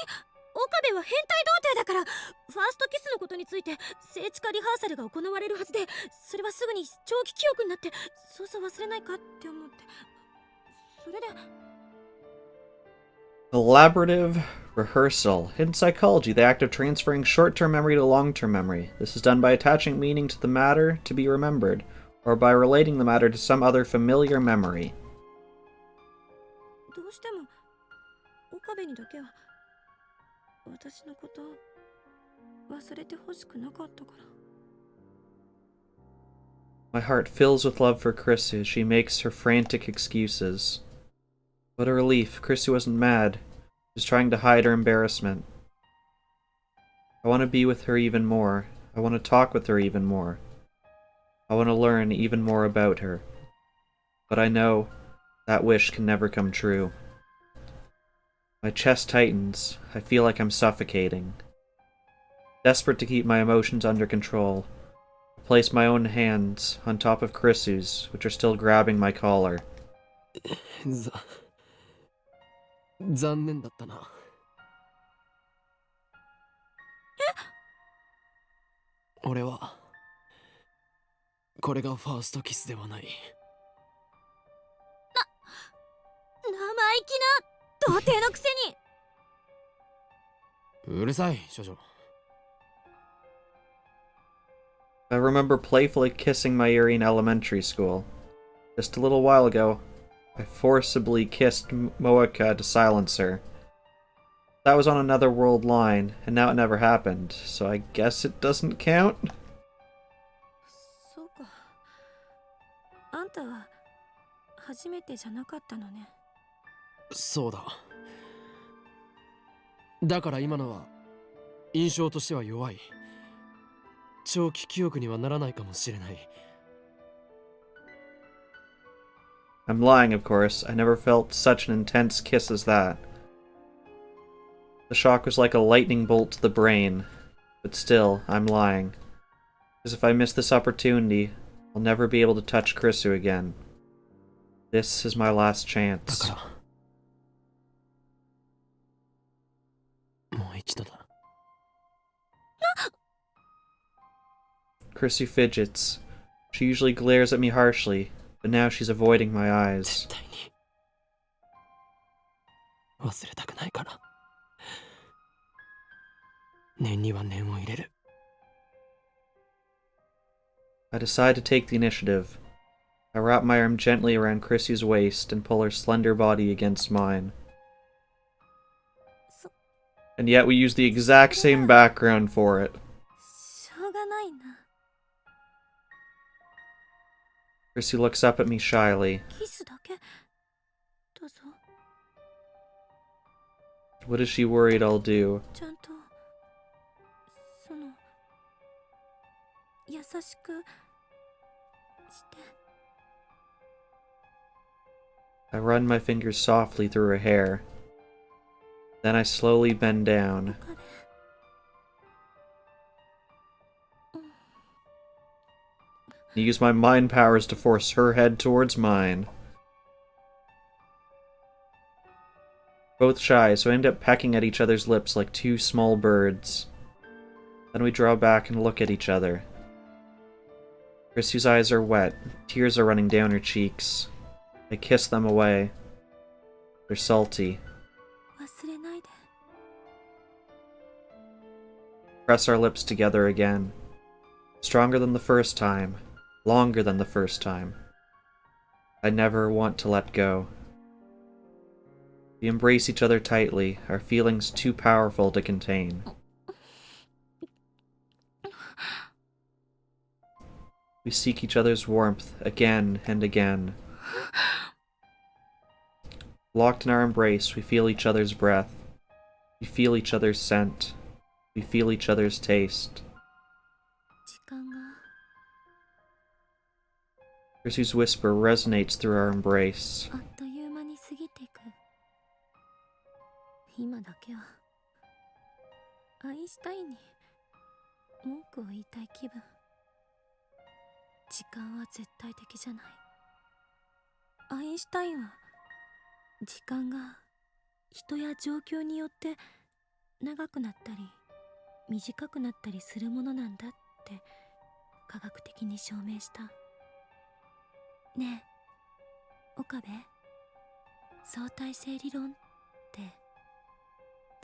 岡部は変態童貞だから、ファーストキスのことについて聖地化リハーサルが行われるはずで、それはすぐに長期記憶になってそうそう忘れないかって思って、それで Collaborative rehearsal. In psychology, the act of transferring short-term memory to long-term memory. This is done by attaching meaning to the matter to be remembered, or by relating the matter to some other familiar memory. どうしても岡部にだけは私のこと忘れてほしくなかったから。 My heart fills with love for Chrissy as she makes her frantic excuses. What a relief, Chrissy wasn't mad. She was trying to hide her embarrassment. I want to be with her even more. I want to talk with her even more. I want to learn even more about her. But I know that wish can never come true. My chest tightens. I feel like I'm suffocating. Desperate to keep my emotions under control, I place my own hands on top of Chris's, which are still grabbing my collar. 残念だったな。俺はこれがファーストキスではない。生意気な童貞のくせに。うるさい、少女。I remember playfully kissing my ear in elementary school. Just a little while ago, I forcibly kissed Moeka to silence her. That was on another world line, and now it never happened, so I guess it doesn't count? そうか。あんたは初めてじゃなかったのね。そうだ。だから今のは印象としては弱い。長期記憶にはならないかもしれない。I'm lying, of course. I never felt such an intense kiss as that. The shock was like a lightning bolt to the brain. But still, I'm lying. Because if I miss this opportunity, I'll never be able to touch Krisu again. This is my last だ chance. からもう一度だ。Krisu fidgets. She usually glares at me harshly, but now she's avoiding my eyes. 絶対に忘れたくないから。念には念を入れる。I decide to take the initiative. I wrap my arm gently around Krisu's waist and pull her slender body against mine. And yet we use the exact same background for it. しょうがないな。Krisu looks up at me shyly. キスだけ。どうぞ。What is she worried I'll do? ちゃんとその優しくして。I run my fingers softly through her hair. Then I slowly bend down. Use my mind powers to force her head towards mine. Both shy, so I end up pecking at each other's lips like two small birds. Then we draw back and look at each other. Krisu's eyes are wet, tears are running down her cheeks. I kiss them away. They're salty. 忘れないで。 Press our lips together again. Stronger than the first time. Longer than the first time. I never want to let go. We embrace each other tightly, our feelings too powerful to contain. We seek each other's warmth again and again. Locked in our embrace, we feel each other's breath. We feel each other's scent. We feel each other's taste. 時間が。 Krisu's whisper resonates through our embrace. あっという間に過ぎていく。今だけはアインシュタインに文句を言いたい気分。時間は絶対的じゃない。アインシュタインは時間が人や状況によって長くなったり短くなったりするものなんだって科学的に証明した。ねえ岡部、相対性理論って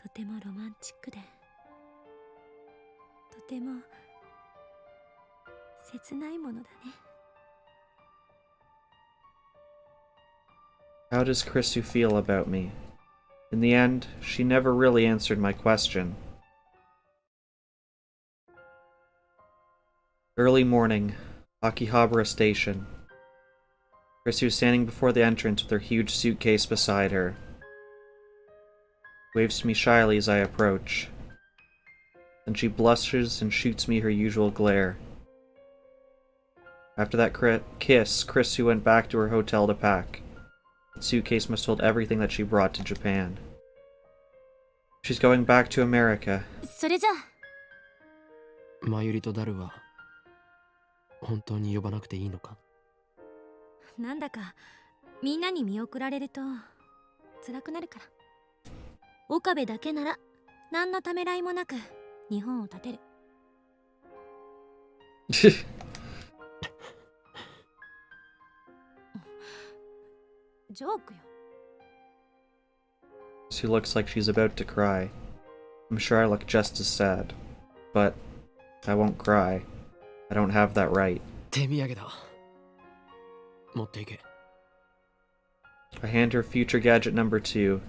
とてもロマンチックでとても切ないものだね。 How does Krisu feel about me? In the end, she never really answered my question. Early morning, Akihabara Station. Krisu is standing before the entrance with her huge suitcase beside her. Waves to me shyly as I approach. Then she blushes and shoots me her usual glare. After that kiss, Chrissy went back to her hotel to pack. The suitcase must hold everything that she brought to Japan. She's going back to America. それじゃあマユリとダルは本当に呼ばなくていいのか？なんだかみんなに見送られると辛くなるから。岡部だけなら何のためらいもなく日本を立てる。ジョークよ。 She looks like she's about to cry. I'm sure I look just as sad. But I won't cry. I don't have that right. 手土産だ。持っていけ。I hand her future gadget number 2,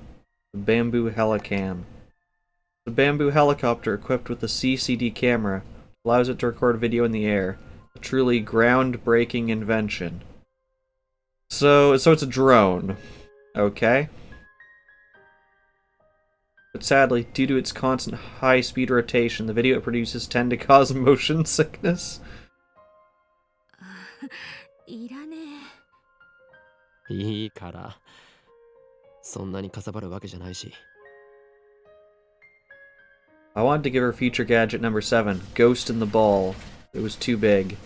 the bamboo helicam. The bamboo helicopter equipped with a CCD camera allows it to record video in the air. A truly groundbreaking invention. So it's a drone. Okay. But sadly, due to its constant high-speed rotation, the video it produces tend to cause motion sickness. いらねえ。いいから。そんなにかさばるわけじゃないし。I wanted to give her future gadget number 7, Ghost in the Ball. It was too big.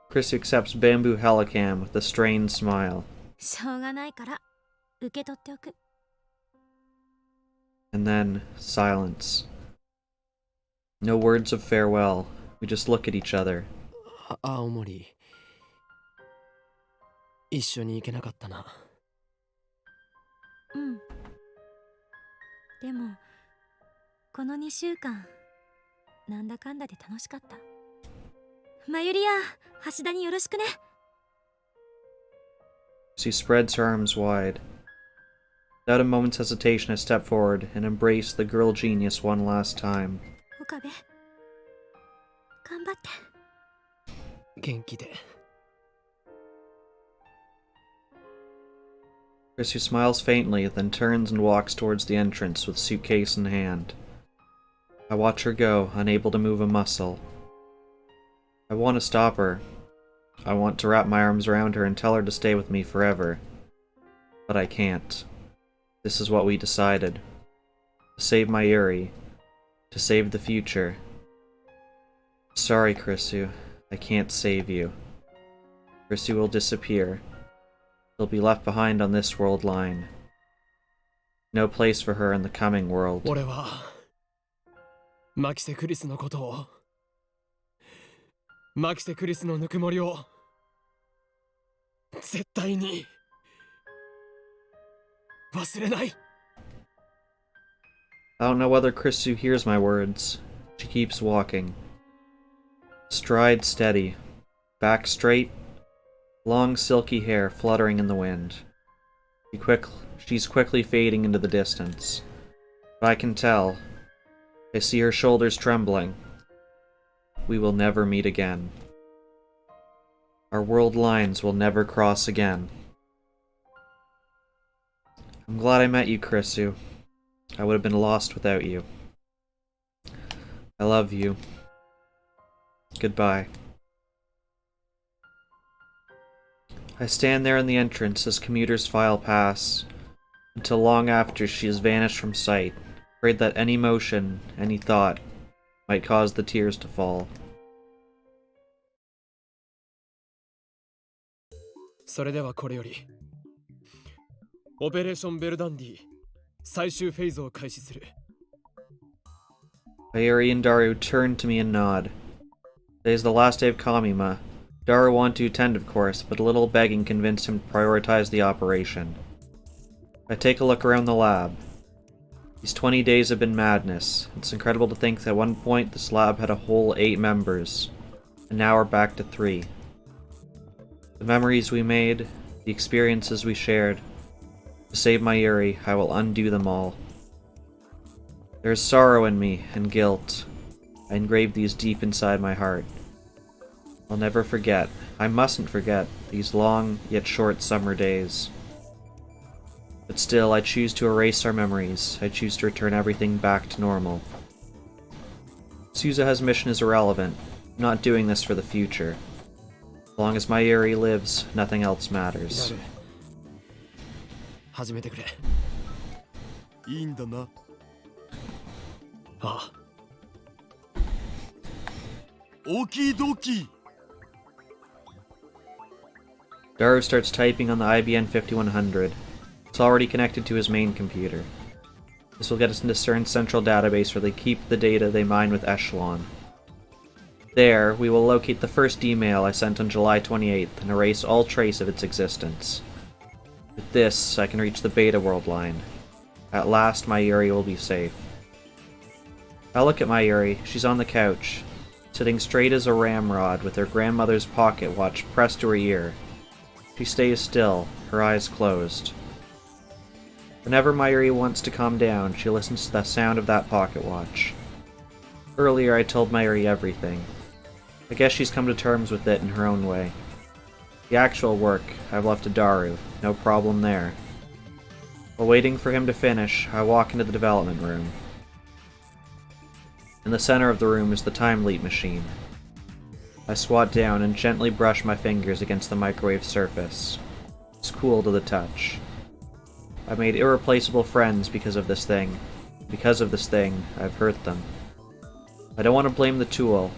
Chris accepts bamboo helicam with a strained smile. しょうがないから受け取っておく。 And then, silence. No words of farewell. We just look at each other. 青森。一緒に行けなかったな。うん。でもこの2週間なんだかんだで楽しかった。マユリや橋田によろしくね。 She spreads her arms wide. Without a moment's hesitation, I step forward and embrace the girl genius one last time. 岡部頑張って。元気で。Chrissy smiles faintly, then turns and walks towards the entrance with suitcase in hand. I watch her go, unable to move a muscle. I want to stop her. I want to wrap my arms around her and tell her to stay with me forever. But I can't. This is what we decided. To save Mayuri. To save the future. Sorry, Chrissu. I can't save you. Chrissu will disappear. He'll be left behind on this world line. No place for her in the coming world. 俺はマキセクリスのことを、マキセクリスのぬくもりを絶対に忘れない。 I don't know whether Chrissu hears my words. She keeps walking. Stride steady. Back straight. Long silky hair fluttering in the wind. She's quickly fading into the distance. But I can tell. I see her shoulders trembling. We will never meet again. Our world lines will never cross again. I'm glad I met you, Chrissu. I would have been lost without you. I love you. Goodbye. I stand there in the entrance as commuters file past, until long after she has vanished from sight, afraid that any motion, any thought, might cause the tears to fall. それではこれよりオペレーションベルダンディ最終フェーズを開始する。 Mayuri and Daru turn to me and nod. Today is the last day of Kamima. Daru wanted to attend, of course, but a little begging convinced him to prioritize the operation. I take a look around the lab. These 20 days have been madness. It's incredible to think that at one point this lab had a whole 8 members, and now we're back to 3. The memories we made, the experiences we shared. To save Mayuri, I will undo them all. There is sorrow in me, and guilt. I engrave these deep inside my heart. I'll never forget, I mustn't forget, these long, yet short summer days. But still, I choose to erase our memories. I choose to return everything back to normal. Suzuha's mission is irrelevant. I'm not doing this for the future. As long as Mayuri lives, nothing else matters. 始めてくれ。いいんだな。ああ。オーキードーキー。Daru starts typing on the IBM 5100. It's already connected to his main computer. This will get us into CERN's central database where they keep the data they mine with Echelon. There, we will locate the first email I sent on July 28th and erase all trace of its existence. With this, I can reach the Beta World line. At last, Mayuri will be safe. I look at Mayuri. She's on the couch, sitting straight as a ramrod with her grandmother's pocket watch pressed to her ear. She stays still, her eyes closed. Whenever Mayuri wants to calm down, she listens to the sound of that pocket watch. Earlier I told Mayuri everything. I guess she's come to terms with it in her own way. The actual work I've left to Daru, no problem there. While waiting for him to finish, I walk into the development room. In the center of the room is the time leap machine. I squat down and gently brush my fingers against the microwave surface. It's cool to the touch. I made irreplaceable friends because of this thing. Because of this thing, I've hurt them. I don't want to blame the tool.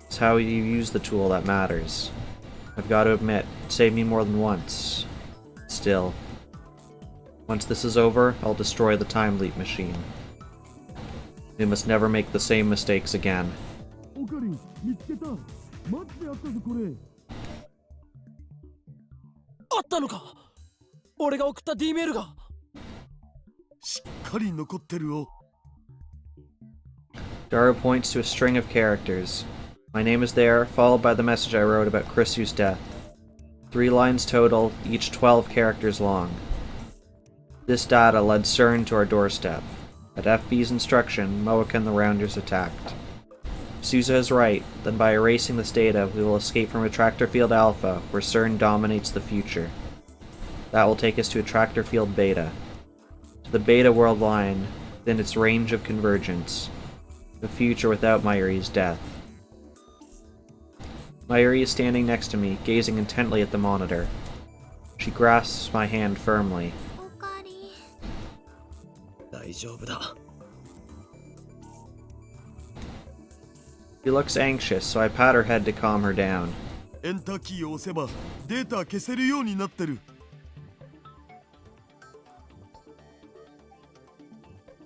It's how you use the tool that matters. I've got to admit, it saved me more than once. Still. Once this is over, I'll destroy the time leap machine. We must never make the same mistakes again. オカリン、見つけた。マジであったぞこれ。あったのか。俺が送った D メールが。しっかり残ってるよ。Daru points to a string of characters. My name is there, followed by the message I wrote about Krisu's death. 3 lines total, each 12 characters long. This data led CERN to our doorstep. At FB's instruction, Moeka and the Rounders attacked. Suzuha is right, then by erasing this data, we will escape from Attractor Field Alpha, where CERN dominates the future. That will take us to Attractor Field Beta. To the Beta World line, within its range of convergence. The future without Mayuri's death. Mayuri is standing next to me, gazing intently at the monitor. She grasps my hand firmly. 大丈夫だ。She looks anxious, so I pat her head to calm her down. エンターキーを押せばデータ消せるようになってる。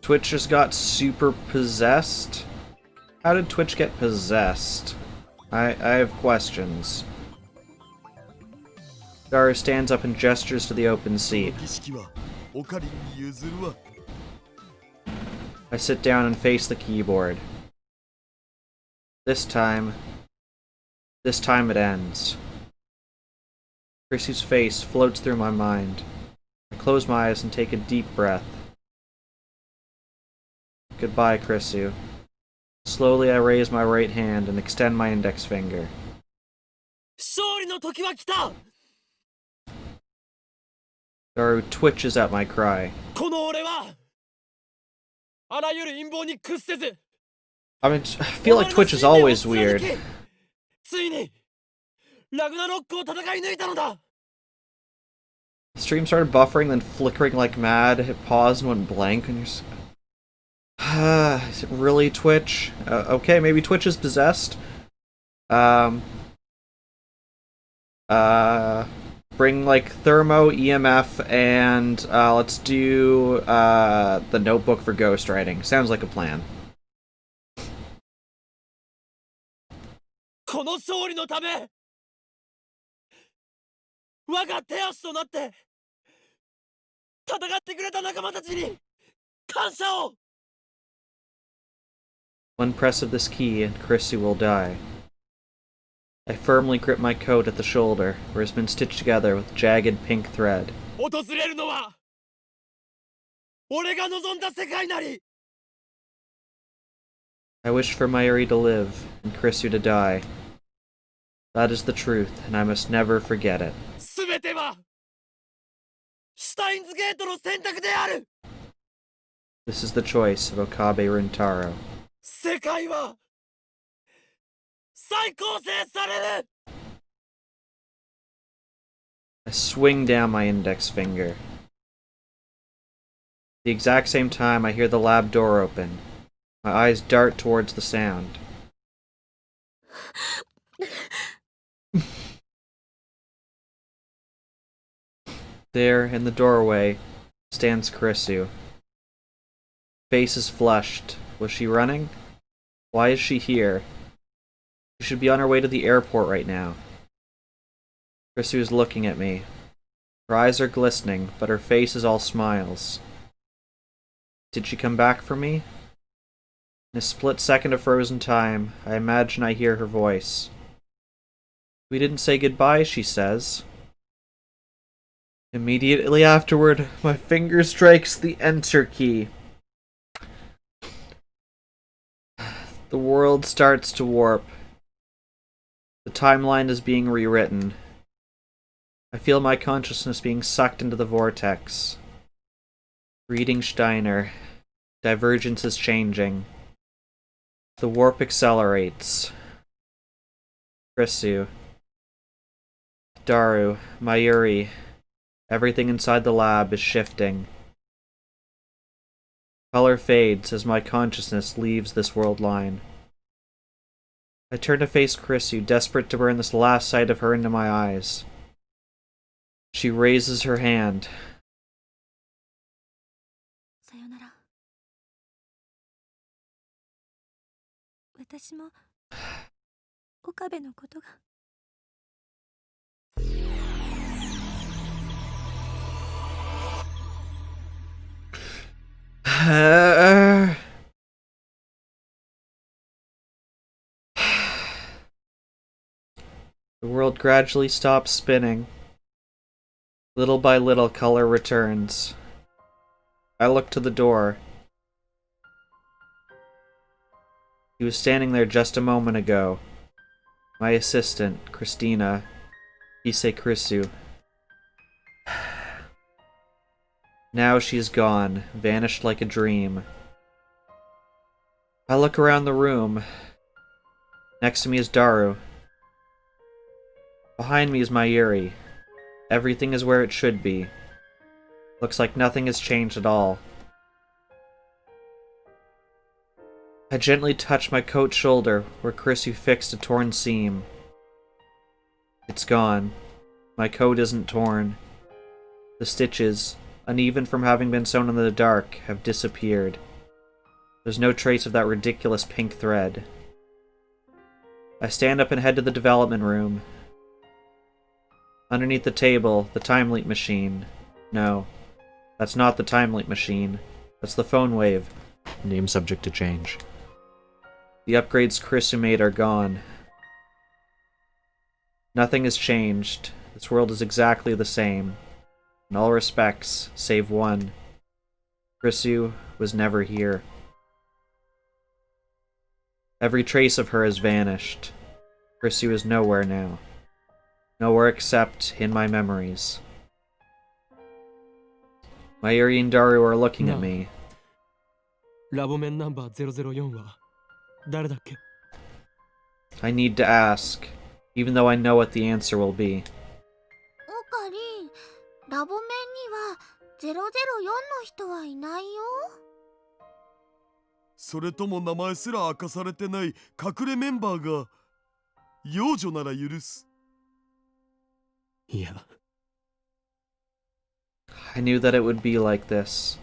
Twitch just got super possessed? How did Twitch get possessed? I have questions. Daru stands up and gestures to the open seat. 儀式はオカリンに譲るわ。I sit down and face the keyboard. This time it ends. Chrissy's face floats through my mind. I close my eyes and take a deep breath. Goodbye, Chrissu. Slowly I raise my right hand and extend my index finger. 勝利の時は来た。 Daru twitches at my cry. この俺はあらゆる陰謀に屈せず。 I mean, I feel like Twitch is always weird. ついにラグナロックを戦い抜いたのだ。 The stream started buffering, then flickering like mad. It paused and went blank, and you're just... Is it really Twitch? Okay, maybe Twitch is possessed. Bring like Thermo, EMF, and let's do the notebook for ghostwriting. Sounds like a plan. この勝利のため我が手足となって戦ってくれた仲間たちに感謝を。 One press of this key and Chrissy will die. I firmly grip my coat at the shoulder, where it's been stitched together with jagged pink thread. 訪れるのは俺が望んだ世界なり。 I wished for Mayuri to live, and Chrissy to die. That is the truth, and I must never forget it. すべてはシュタインズゲートの選択である。 This is the choice of Okabe Rintaro. 世界は再構成される。 I swing down my index finger. The exact same time, I hear the lab door open. My eyes dart towards the sound. There, in the doorway, stands Karisu. Face is flushed. Was she running? Why is she here? She should be on her way to the airport right now. Karisu is looking at me. Her eyes are glistening, but her face is all smiles. Did she come back for me? In a split second of frozen time, I imagine I hear her voice. We didn't say goodbye, she says. Immediately afterward, my finger strikes the enter key. The world starts to warp. The timeline is being rewritten. I feel my consciousness being sucked into the vortex. Reading Steiner. Divergence is changing. The warp accelerates. Karisu. Daru. Mayuri. Everything inside the lab is shifting. Color fades as my consciousness leaves this world line. I turn to face Karisu, desperate to burn this last sight of her into my eyes. She raises her hand. さよなら。私も岡部のことが。The world gradually stops spinning. Little by little, color returns. I look to the door. He was standing there just a moment ago. My assistant, Christina, Issei Karisu. Now she's gone, vanished like a dream. I look around the room. Next to me is Daru. Behind me is Mayuri. Everything is where it should be. Looks like nothing has changed at all. I gently touch my coat shoulder where Karisu fixed a torn seam. It's gone. My coat isn't torn. The stitches, uneven from having been sewn in the dark, have disappeared. There's no trace of that ridiculous pink thread. I stand up and head to the development room. Underneath the table, the time leap machine. No, that's not the time leap machine. That's the phone wave. Name subject to change. The upgrades Karisu made are gone. Nothing has changed. This world is exactly the same. In all respects, save one. Karisu was never here. Every trace of her has vanished. Karisu is nowhere now. Nowhere except in my memories. Mayuri and Daru are looking at me. ラボメンナンバー004は誰だっけ？ I need to ask, even though I know what the answer will be. オカリン、ラボメンには004の人はいないよ。それとも名前すら明かされてない隠れメンバーが幼女なら許す。いや、 I knew that it would be like this.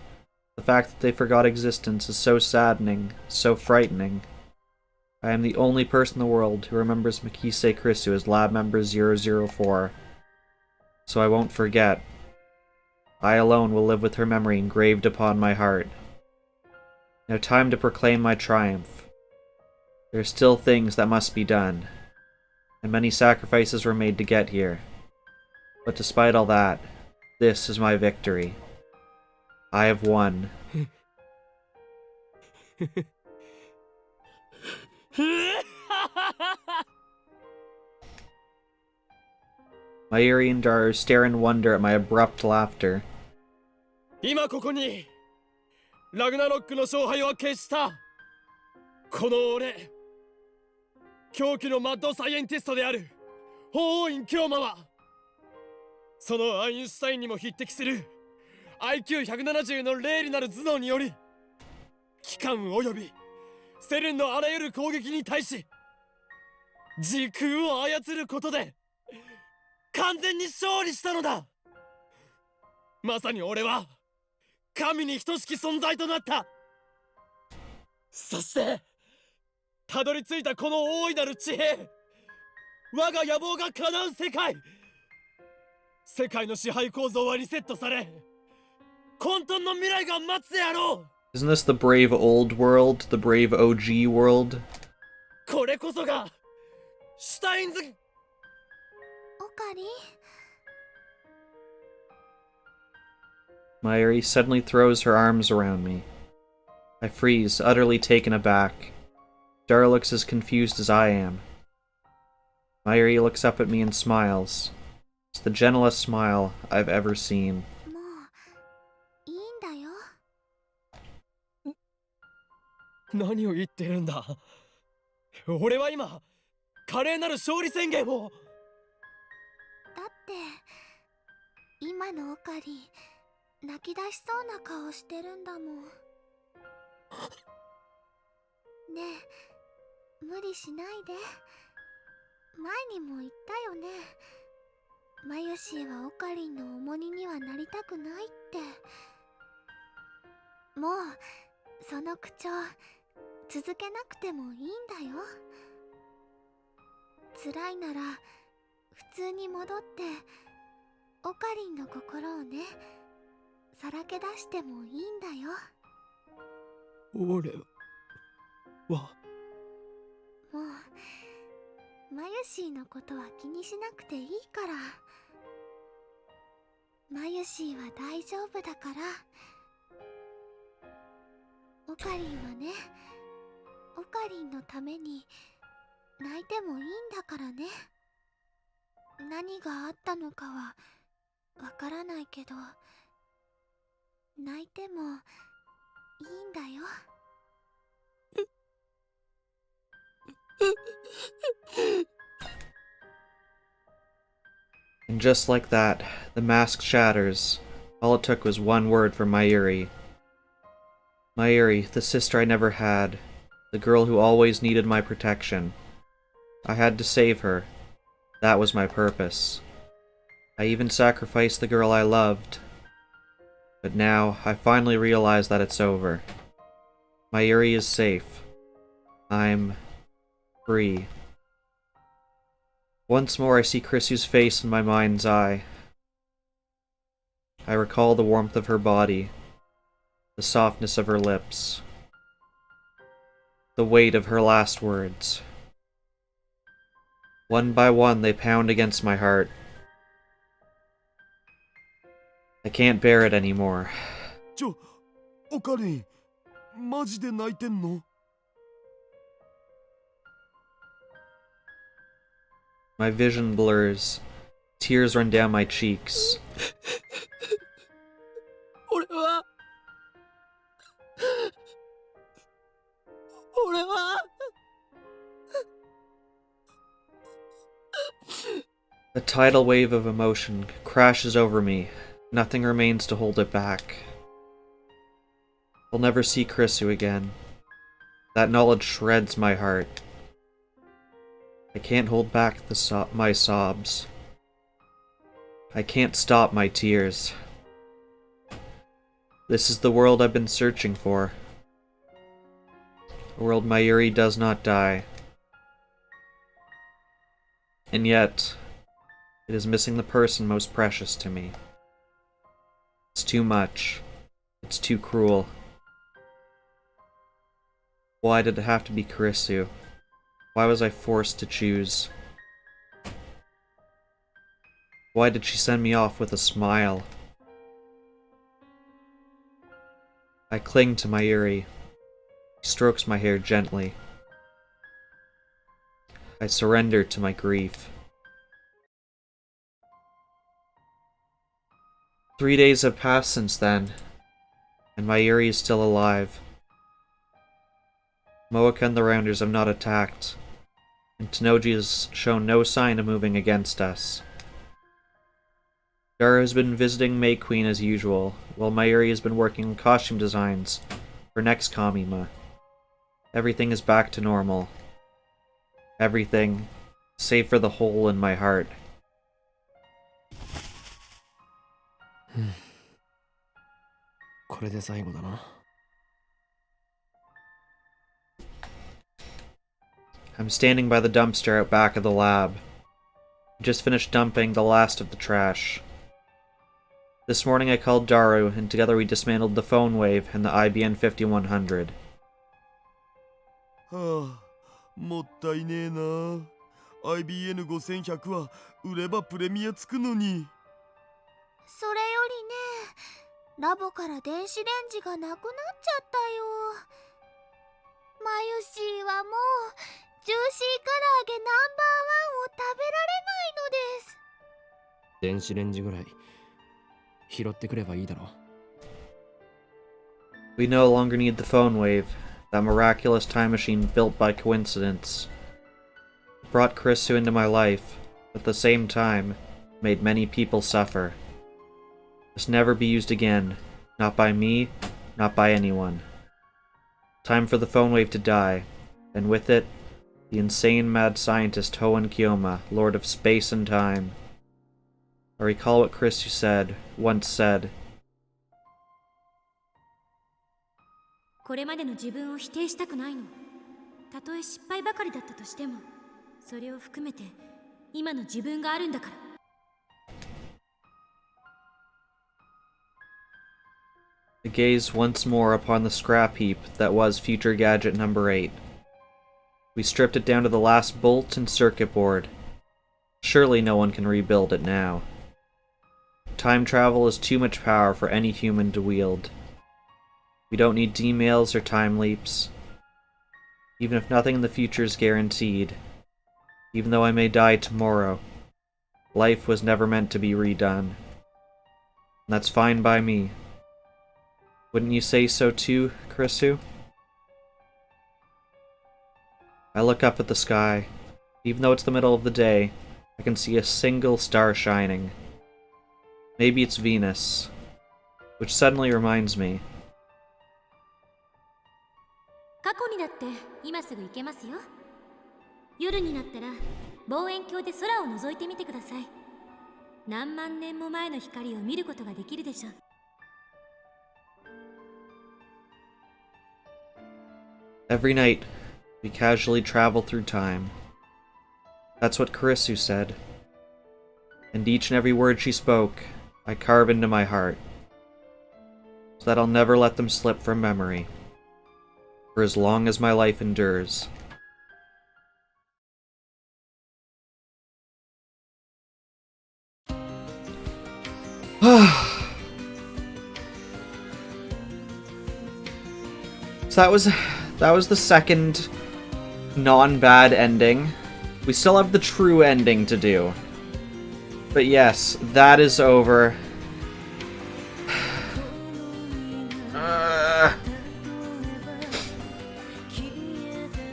The fact that they forgot existence is so saddening, so frightening. I am the only person in the world who remembers Mikise Karisu as lab member 004. So I won't forget. I alone will live with her memory engraved upon my heart. Now time to proclaim my triumph. There are still things that must be done, and many sacrifices were made to get here. But despite all that, this is my victory. I have won. Mayuri and Daru stare in wonder at my abrupt laughter. 今ここにラグナロックの勝敗を決したこの俺狂気のマッドサイエンティストである法王院京馬はそのアインシュタインにも匹敵する IQ170 の霊理なる頭脳により機関およびセレンのあらゆる攻撃に対し時空を操ることで完全に勝利したのだ。まさに俺は神に等しき存在となった。そしてたどり着いたこの大いなる地平、我が野望が叶う世界、世界の支配構造はリセットされ混沌の未来が待つであろう。 Isn't this the brave old world? The brave OG world? これこそがシュタインズ。オカリン。 Mayuri suddenly throws her arms around me. I freeze, utterly taken aback. Dara looks as confused as I am. Mayuri looks up at me and smiles. It's the gentlest smile I've ever seen. もういいんだよ。何を言ってるんだ。俺は今華麗なる勝利宣言を。だって今のオカリン泣き出しそうな顔してるんだもん。ねえ無理しないで。前にも言ったよね。マユシーはオカリンの重荷にはなりたくないって。もうその口調続けなくてもいいんだよ。辛いなら普通に戻ってオカリンの心をねさらけ出してもいいんだよ。俺はもうマユシーのことは気にしなくていいから。マユシーは大丈夫だから。オカリンはね、オカリンのために泣いてもいいんだからね。何があったのかはわからないけど泣いてもいいんだよ。And just like that, the mask shatters. All it took was one word from Mayuri. Mayuri, the sister I never had. The girl who always needed my protection. I had to save her. That was my purpose. I even sacrificed the girl I loved. But now, I finally realize that it's over. Mayuri is safe. I'm free. Once more I see Krisu's face in my mind's eye. I recall the warmth of her body, the softness of her lips, the weight of her last words. One by one they pound against my heart. I can't bear it anymore. オカリン、マジで泣いてんの？ My vision blurs. Tears run down my cheeks. 俺は A tidal wave of emotion crashes over me. Nothing remains to hold it back. I'll never see Krisu again. That knowledge shreds my heart. I can't hold back my sobs. I can't stop my tears. This is the world I've been searching for. A world Mayuri does not die. And yet, it is missing the person most precious to me. It's too much. It's too cruel. Why did it have to be Krisu? Why was I forced to choose? Why did she send me off with a smile? I cling to Mayuri. He strokes my hair gently. I surrender to my grief. 3 days have passed since then, and Mayuri is still alive. Moeka and the Rounders have not attacked. and Tenoji has shown no sign of moving against us. Dara has been visiting May Queen as usual, while Mayuri has been working on costume designs for next Kamima. Everything is back to normal. Everything, save for the hole in my heart. I'm standing by the dumpster out back of the lab. I just finished dumping the last of the trash. This morning I called Daru, and together we dismantled the phone wave and the IBN 5100. はあ、もったいねえな。IBN5100 は売ればプレミアつくのに。それよりね、ラボから電子レンジがなくなっちゃったよ。マユシーはもうジューシー唐揚げナンバーワンを食べられないのです。電子レンジぐらい拾ってくればいいだろう。 We no longer need the phone wave, that miraculous time machine built by coincidence. It brought Krisu into my life, but at the same time, made many people suffer. It must never be used again, not by me, not by anyone. Time for the phone wave to die, and with it, the insane mad scientist Hoenn Kyoma, Lord of Space and Time. I recall what Krisu once said. これまでの自分を否定したくないの。たとえ失敗ばかりだったとしても、それを含めて今の自分があるんだから。I gaze once more upon the scrap heap that was Future Gadget number 8. We stripped it down to the last bolt and circuit board. Surely no one can rebuild it now. Time travel is too much power for any human to wield. We don't need D-mails or time leaps. Even if nothing in the future is guaranteed, even though I may die tomorrow, life was never meant to be redone. And that's fine by me. Wouldn't you say so too, Krisu? I look up at the sky. Even though it's the middle of the day, I can see a single star shining. Maybe it's Venus. Which suddenly reminds me. 過去にだって今すぐ行けますよ。夜になったら望遠鏡で空を覗いてみてください。何万年も前の光を見ることができるでしょう。 Every night, we casually travel through time. That's what Krisu said. And each and every word she spoke, I carve into my heart. So that I'll never let them slip from memory. For as long as my life endures. So that was the second non-bad ending. We still have the true ending to do. But yes, that is over.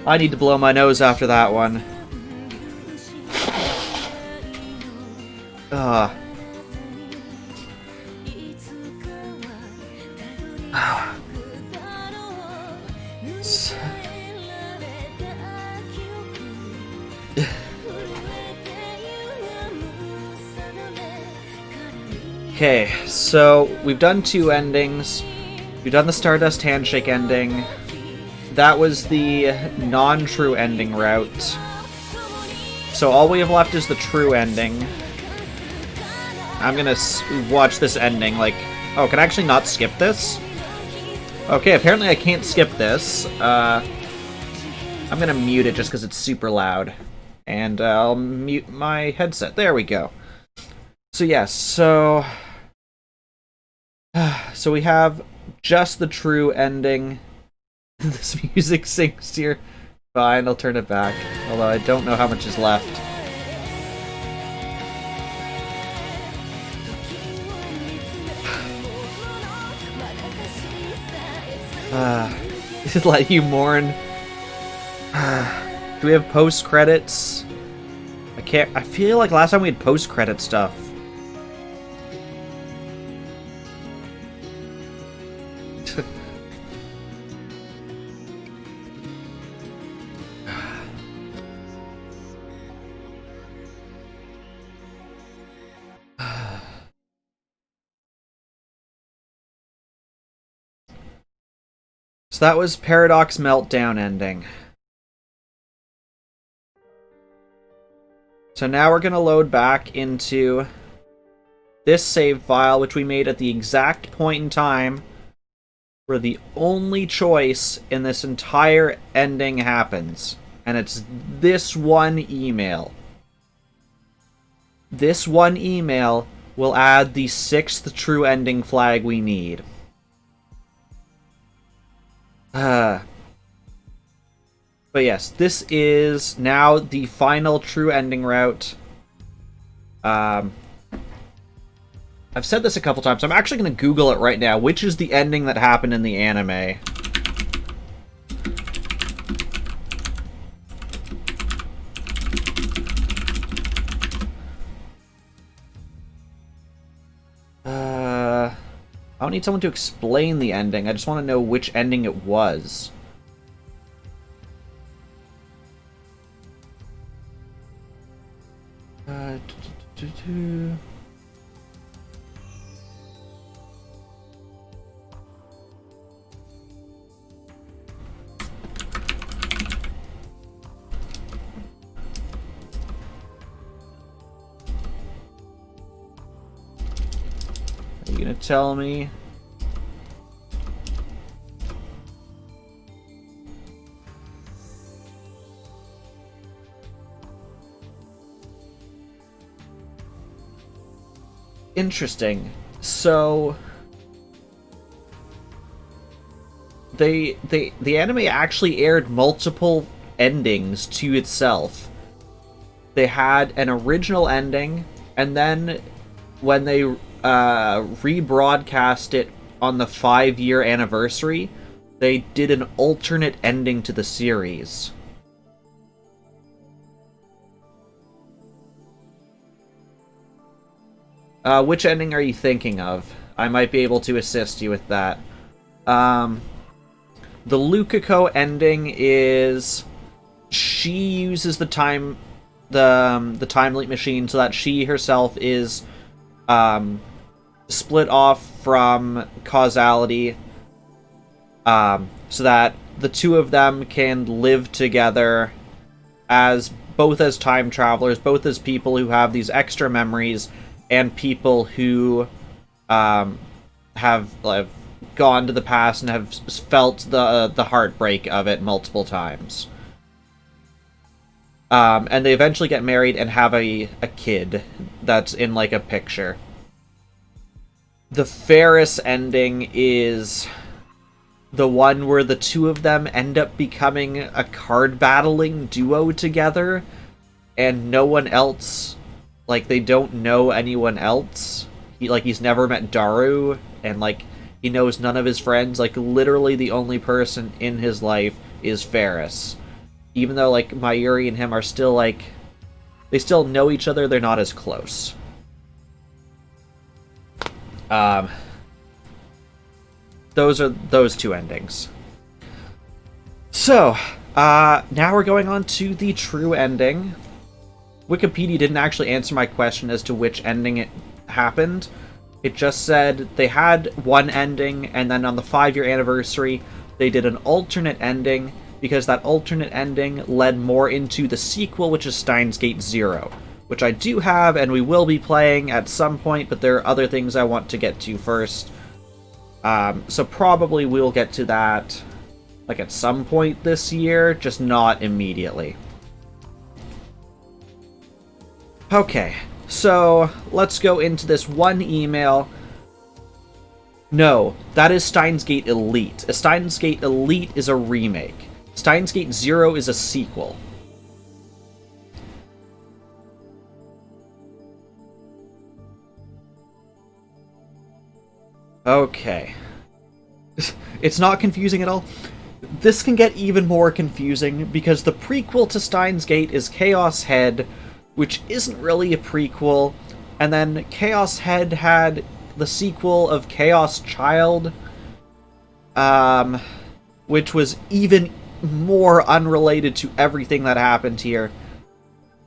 I need to blow my nose after that one. Okay, so we've done two endings. We've done the Stardust Handshake ending. That was the non-true ending route. So all we have left is the true ending. I'm gonna watch this ending, like... Oh, can I actually not skip this? Okay, apparently I can't skip this. I'm gonna mute it just because it's super loud. And I'll mute my headset. There we go. So yes, so we have just the true ending. This music syncs here. Fine, I'll turn it back. Although I don't know how much is left. Let you mourn. Do we have post-credits? I feel like last time we had post-credit stuff. So that was Paradox Meltdown ending. So now we're going to load back into this save file, which we made at the exact point in time where the only choice in this entire ending happens. And it's this one email. This one email will add the 6th true ending flag we need. But yes, this is now the final true ending route. I've said this a couple times. I'm actually going to Google it right now. Which is the ending that happened in the anime? I don't need someone to explain the ending. I just want to know which ending it was. Are you gonna tell me? Interesting. So the anime actually aired multiple endings to itself. They had an original ending, and then when they rebroadcast it on the 5-year anniversary, they did an alternate ending to the series. Which ending are you thinking of? I might be able to assist you with that. The Lukako ending is she uses the time leap machine so that she herself is split off from causality, so that the two of them can live together as both as time travelers, both as people who have these extra memories, and people who have gone to the past and have felt the heartbreak of it multiple times. And they eventually get married and have a kid that's in like a picture. The Ferris ending is the one where the two of them end up becoming a card battling duo together, and no one else, like, they don't know anyone else. He's never met Daru, and like he knows none of his friends. Like, literally the only person in his life is Ferris. Even though like Mayuri and him are still like, they still know each other, they're not as close. Those are those two endings. So, now we're going on to the true ending. Wikipedia didn't actually answer my question as to which ending it happened. It just said they had one ending, and then on the 5-year anniversary, they did an alternate ending, because that alternate ending led more into the sequel, which is Steins Gate 0, which I do have, and we will be playing at some point, but there are other things I want to get to first. So probably we'll get to that, like, at some point this year, just not immediately. Okay, so let's go into this one email. No, that is Steins Gate Elite. A Steins Gate Elite is a remake. Steins Gate 0 is a sequel. Okay. It's not confusing at all. this can get even more confusing because the prequel to Steins Gate is Chaos Head, which isn't really a prequel, and then Chaos Head had the sequel of Chaos Child, which was even more unrelated to everything that happened here.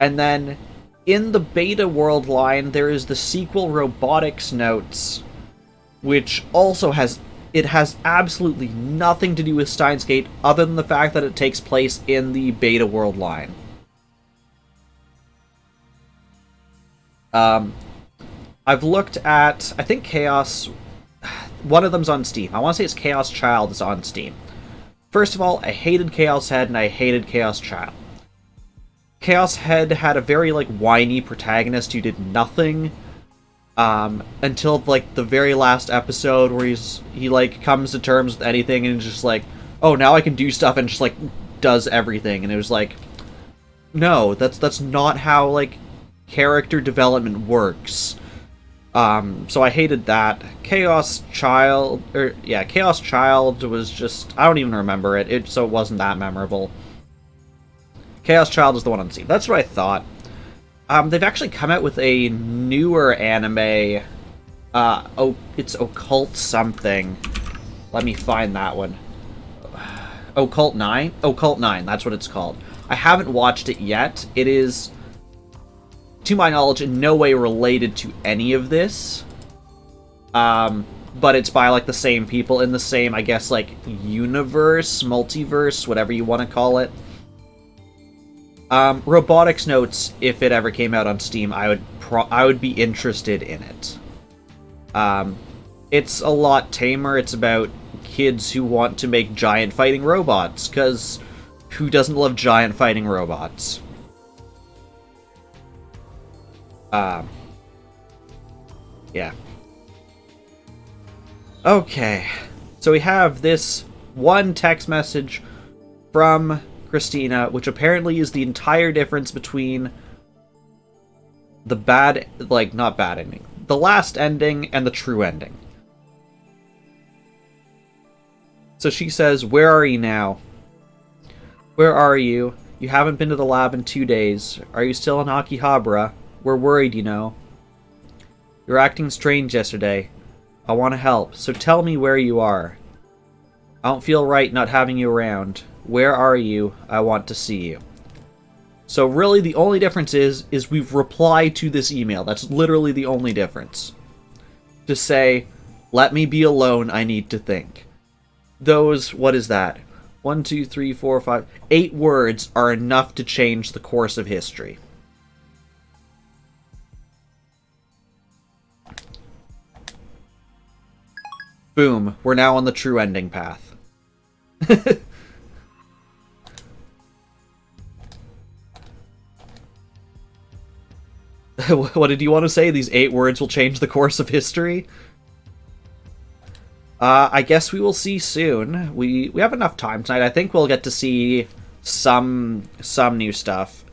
And then in the beta world line, there is the sequel Robotics Notes, which also has absolutely nothing to do with Steins Gate other than the fact that it takes place in the beta world line. I've looked at, I think Chaos, one of them's on Steam. I want to say it's Chaos Child is on Steam. First of all, I hated Chaos Head and I hated Chaos Child. Chaos Head had a very, like, whiny protagonist who did nothing, until, like, the very last episode where he, like, comes to terms with anything and is just like, oh, now I can do stuff, and just, like, does everything. And it was like, no, that's not how, like, character development works. So I hated that. Chaos Child was just, I don't even remember it, so it wasn't that memorable. Chaos Child is the one on Steam. That's what I thought. They've actually come out with a newer anime. It's Occult something. Let me find that one. Occult 9? Occult 9, that's what it's called. I haven't watched it yet. It is, to my knowledge, in no way related to any of this. But it's by, like, the same people in the same, I guess, like, universe, multiverse, whatever you want to call it. Robotics Notes, if it ever came out on Steam, I would be interested in it. It's a lot tamer. It's about kids who want to make giant fighting robots, because who doesn't love giant fighting robots? Yeah. Okay. So we have this one text message from Christina, which apparently is the entire difference between the not bad ending, the last ending and the true ending. So she says, "Where are you now? Where are you? You haven't been to the lab in 2 days. Are you still in Akihabara? We're worried, you know. You're acting strange yesterday. I want to help, so tell me where you are. I don't feel right not having you around. Where are you? I want to see you." So really the only difference is we've replied to this email. That's literally the only difference. To say, let me be alone, I need to think. Those, what is that? 1, 2, 3, 4, 5, 8 words are enough to change the course of history. Boom, we're now on the true ending path. What did you want to say? These 8 words will change the course of history? I guess we will see soon. We have enough time tonight. I think we'll get to see some new stuff.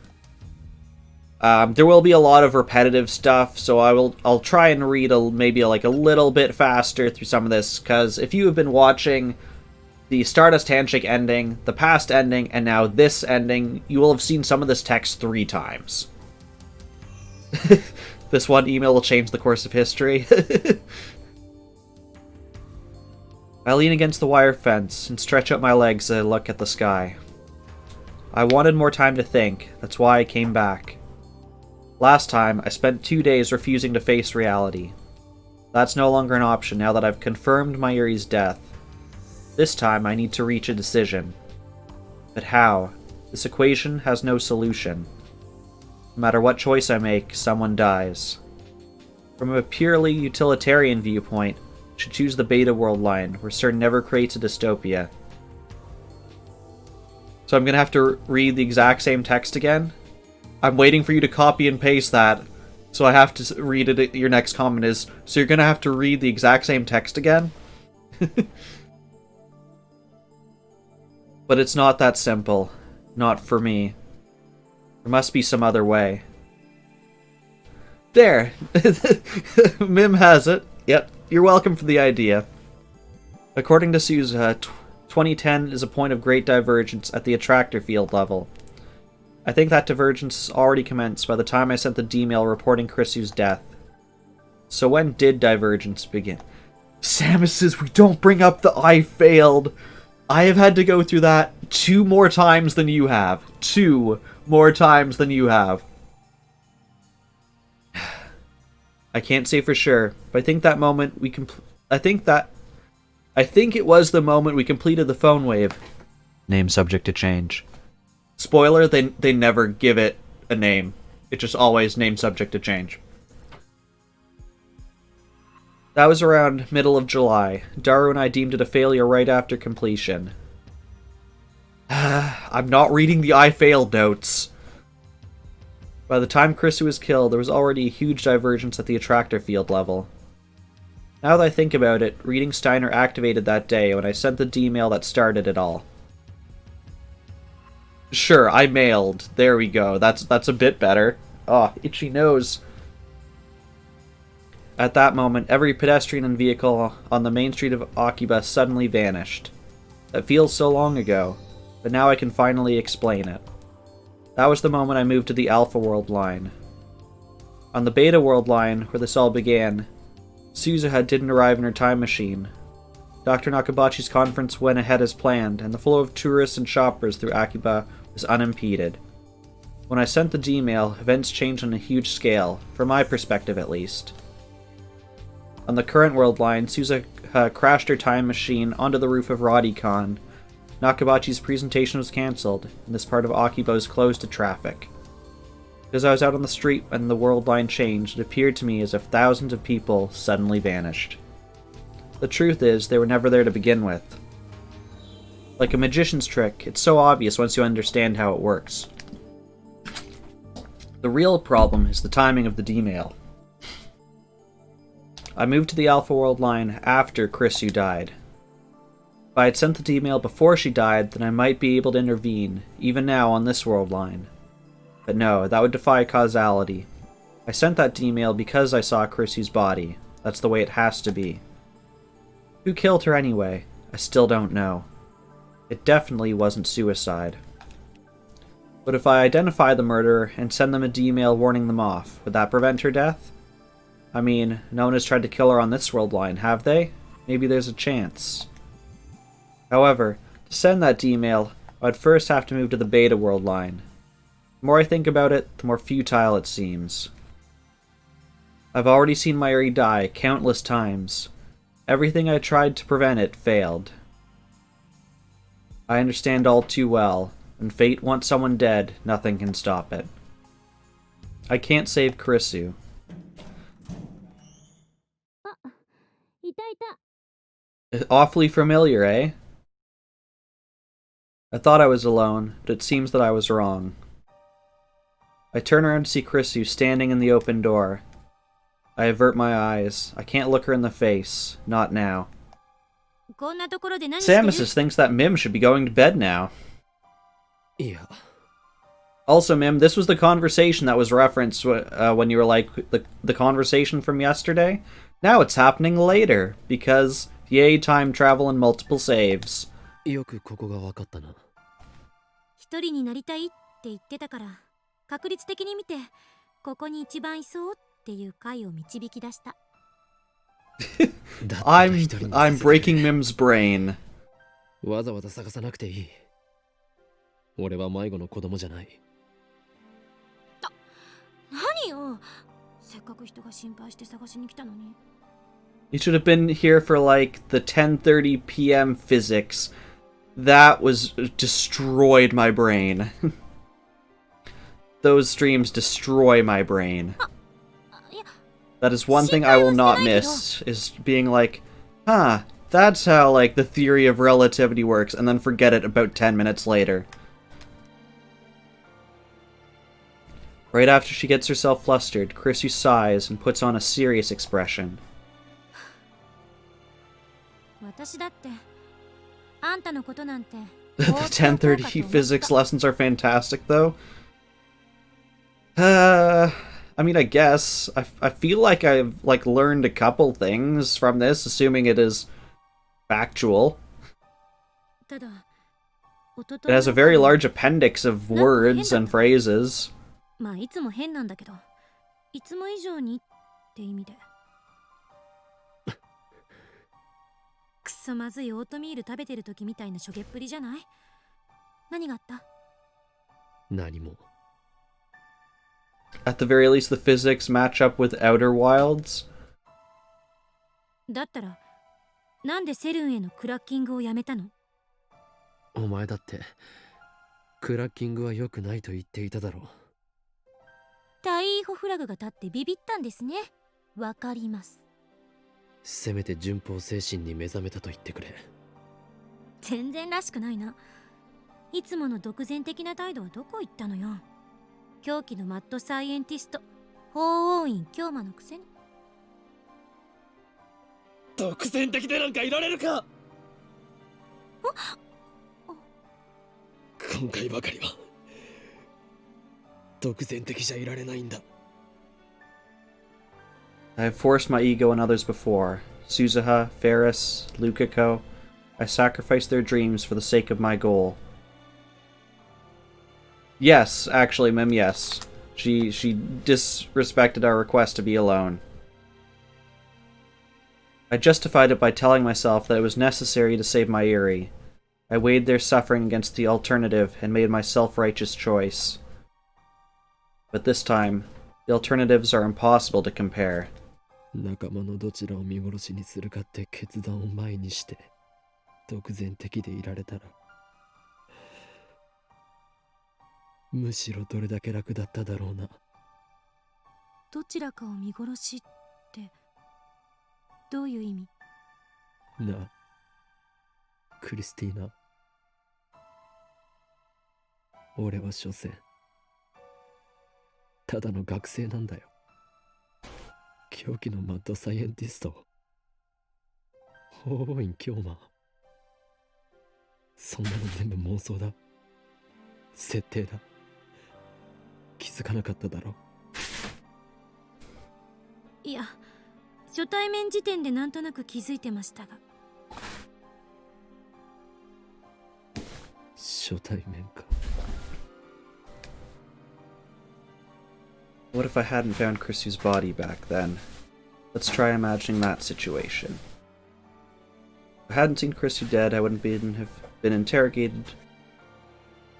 There will be a lot of repetitive stuff, so I'll try and read maybe a little bit faster through some of this, because if you have been watching the Stardust Handshake ending, the past ending, and now this ending, you will have seen some of this text 3 times. This one email will change the course of history. I lean against the wire fence and stretch out my legs as I look at the sky. I wanted more time to think, that's why I came back. Last time, I spent 2 days refusing to face reality. That's no longer an option now that I've confirmed Mayuri's death. This time, I need to reach a decision. But how? This equation has no solution. No matter what choice I make, someone dies. From a purely utilitarian viewpoint, I should choose the beta world line, where CERN never creates a dystopia. So I'm gonna have to read the exact same text again? I'm waiting for you to copy and paste that, so I have to read it. Your next comment is, so you're gonna have to read the exact same text again? But it's not that simple. Not for me. There must be some other way. There! Mim has it. Yep, you're welcome for the idea. According to Sousa, 2010 is a point of great divergence at the attractor field level. I think that divergence has already commenced by the time I sent the D-mail reporting Chrissy's death. So when did divergence begin? Samus says we don't bring up the I failed. I have had to go through that 2 more times than you have. 2 more times than you have. I can't say for sure, but I think that moment we I think it was the moment we completed the phone wave. Name subject to change. Spoiler, they never give it a name. It's just always name subject to change. That was around middle of July. Daru and I deemed it a failure right after completion. I'm not reading the I failed notes. By the time Chrissy was killed, there was already a huge divergence at the attractor field level. Now that I think about it, reading Steiner activated that day when I sent the D-mail that started it all. Sure, I mailed. There we go. That's a bit better. Oh, itchy nose. At that moment, every pedestrian and vehicle on the main street of Akiba suddenly vanished. That feels so long ago, but now I can finally explain it. That was the moment I moved to the Alpha World line. On the Beta World line, where this all began, Suzuha didn't arrive in her time machine. Dr. Nakabachi's conference went ahead as planned, and the flow of tourists and shoppers through Akiba was unimpeded. When I sent the D-mail, events changed on a huge scale, from my perspective at least. On the current world line, Suzuha crashed her time machine onto the roof of Rodicon. Nakabachi's presentation was cancelled, and this part of Akiba was closed to traffic. As I was out on the street when the world line changed, it appeared to me as if thousands of people suddenly vanished. The truth is, they were never there to begin with. Like a magician's trick, it's so obvious once you understand how it works. The real problem is the timing of the D-mail. I moved to the Alpha World line after Chrissu died. If I had sent the D-mail before she died, then I might be able to intervene, even now on this world line. But no, that would defy causality. I sent that D-mail because I saw Chrissy's body. That's the way it has to be. Who killed her anyway? I still don't know. It definitely wasn't suicide. But if I identify the murderer and send them a D-mail warning them off, would that prevent her death? I mean, no one has tried to kill her on this world line, have they? Maybe there's a chance. However, to send that D-mail, I'd first have to move to the Beta World line. The more I think about it, the more futile it seems. I've already seen Mayuri die countless times. Everything I tried to prevent it failed. I understand all too well. When fate wants someone dead, nothing can stop it. I can't save Chrissu. Awfully familiar, eh? I thought I was alone, but it seems that I was wrong. I turn around to see Chrissu standing in the open door. I avert my eyes. I can't look her in the face. Not now. Samus thinks that Mim should be going to bed now. Yeah. Also, Mim, this was the conversation that was referenced when you were like, the conversation from yesterday. Now it's happening later, because yay, time travel and multiple saves. よくここが分かったな。一人になりたいって言ってたから、確率的に見てここに一番いそうっていう回を導き出した。I'm breaking Mim's brain. わざわざ探さなくていい。俺は迷子の子供じゃない。何よ。せっかく人が心配して探しに来たのに。You should have been here for like the 10:30 p.m. physics. That was destroyed my brain. Those streams destroy my brain. That is one thing I will not miss, is being like, huh, that's how like the theory of relativity works, and then forget it about 10 minutes later. Right after she gets herself flustered, Chrissy sighs and puts on a serious expression. The 10:30 physics lessons are fantastic, though. I mean, I guess. I feel like I've like learned a couple things from this, assuming it is factual. ただ、おと It has a very large appendix of words and phrases. まあいつも変なんだけど、いつも以上にって意味で。くそまずいオートミール食べてる時みたいなしょげっぷりじゃない？何があった？何も。 At the very least, the physics match up with Outer Wilds. だったら、なんでセルンへのクラッキングをやめたの？お前だってクラッキングは良くないと言っていただろう。タイーホフラグが立ってビビったんですね。わかります。せめて順法精神に目覚めたと言ってくれ。全然らしくないな。いつもの独善的な態度はどこ行ったのよ。狂気のマッドサイエンティスト、法王院京馬のくせに。独善的でなんかいられるか。今回ばかりは独善的じゃいられないんだ。 I have forced my ego on others before. Suzuha, Ferris, Lukiko. I sacrificed their dreams for the sake of my goal. Yes, actually, Mim, yes. She disrespected our request to be alone. I justified it by telling myself that it was necessary to save my Eri. I weighed their suffering against the alternative and made my self-righteous choice. But this time, the alternatives are impossible to compare. 仲間のどちらを見殺しにするかって決断を前にして独善的でいられたら、むしろどれだけ楽だっただろうな。どちらかを見殺しってどういう意味？なあ、クリスティーナ。俺は所詮ただの学生なんだよ。狂気のマッドサイエンティスト、法王院京馬。そんなの全部妄想だ、設定だ。気づかなかっただろ。いや、初対面時点でなんとなく気づいてましたが。初対面か。 What if I hadn't found Chrissy's body back then? Let's try imagining that situation. If I hadn't seen Chrissy dead, I wouldn't have been interrogated.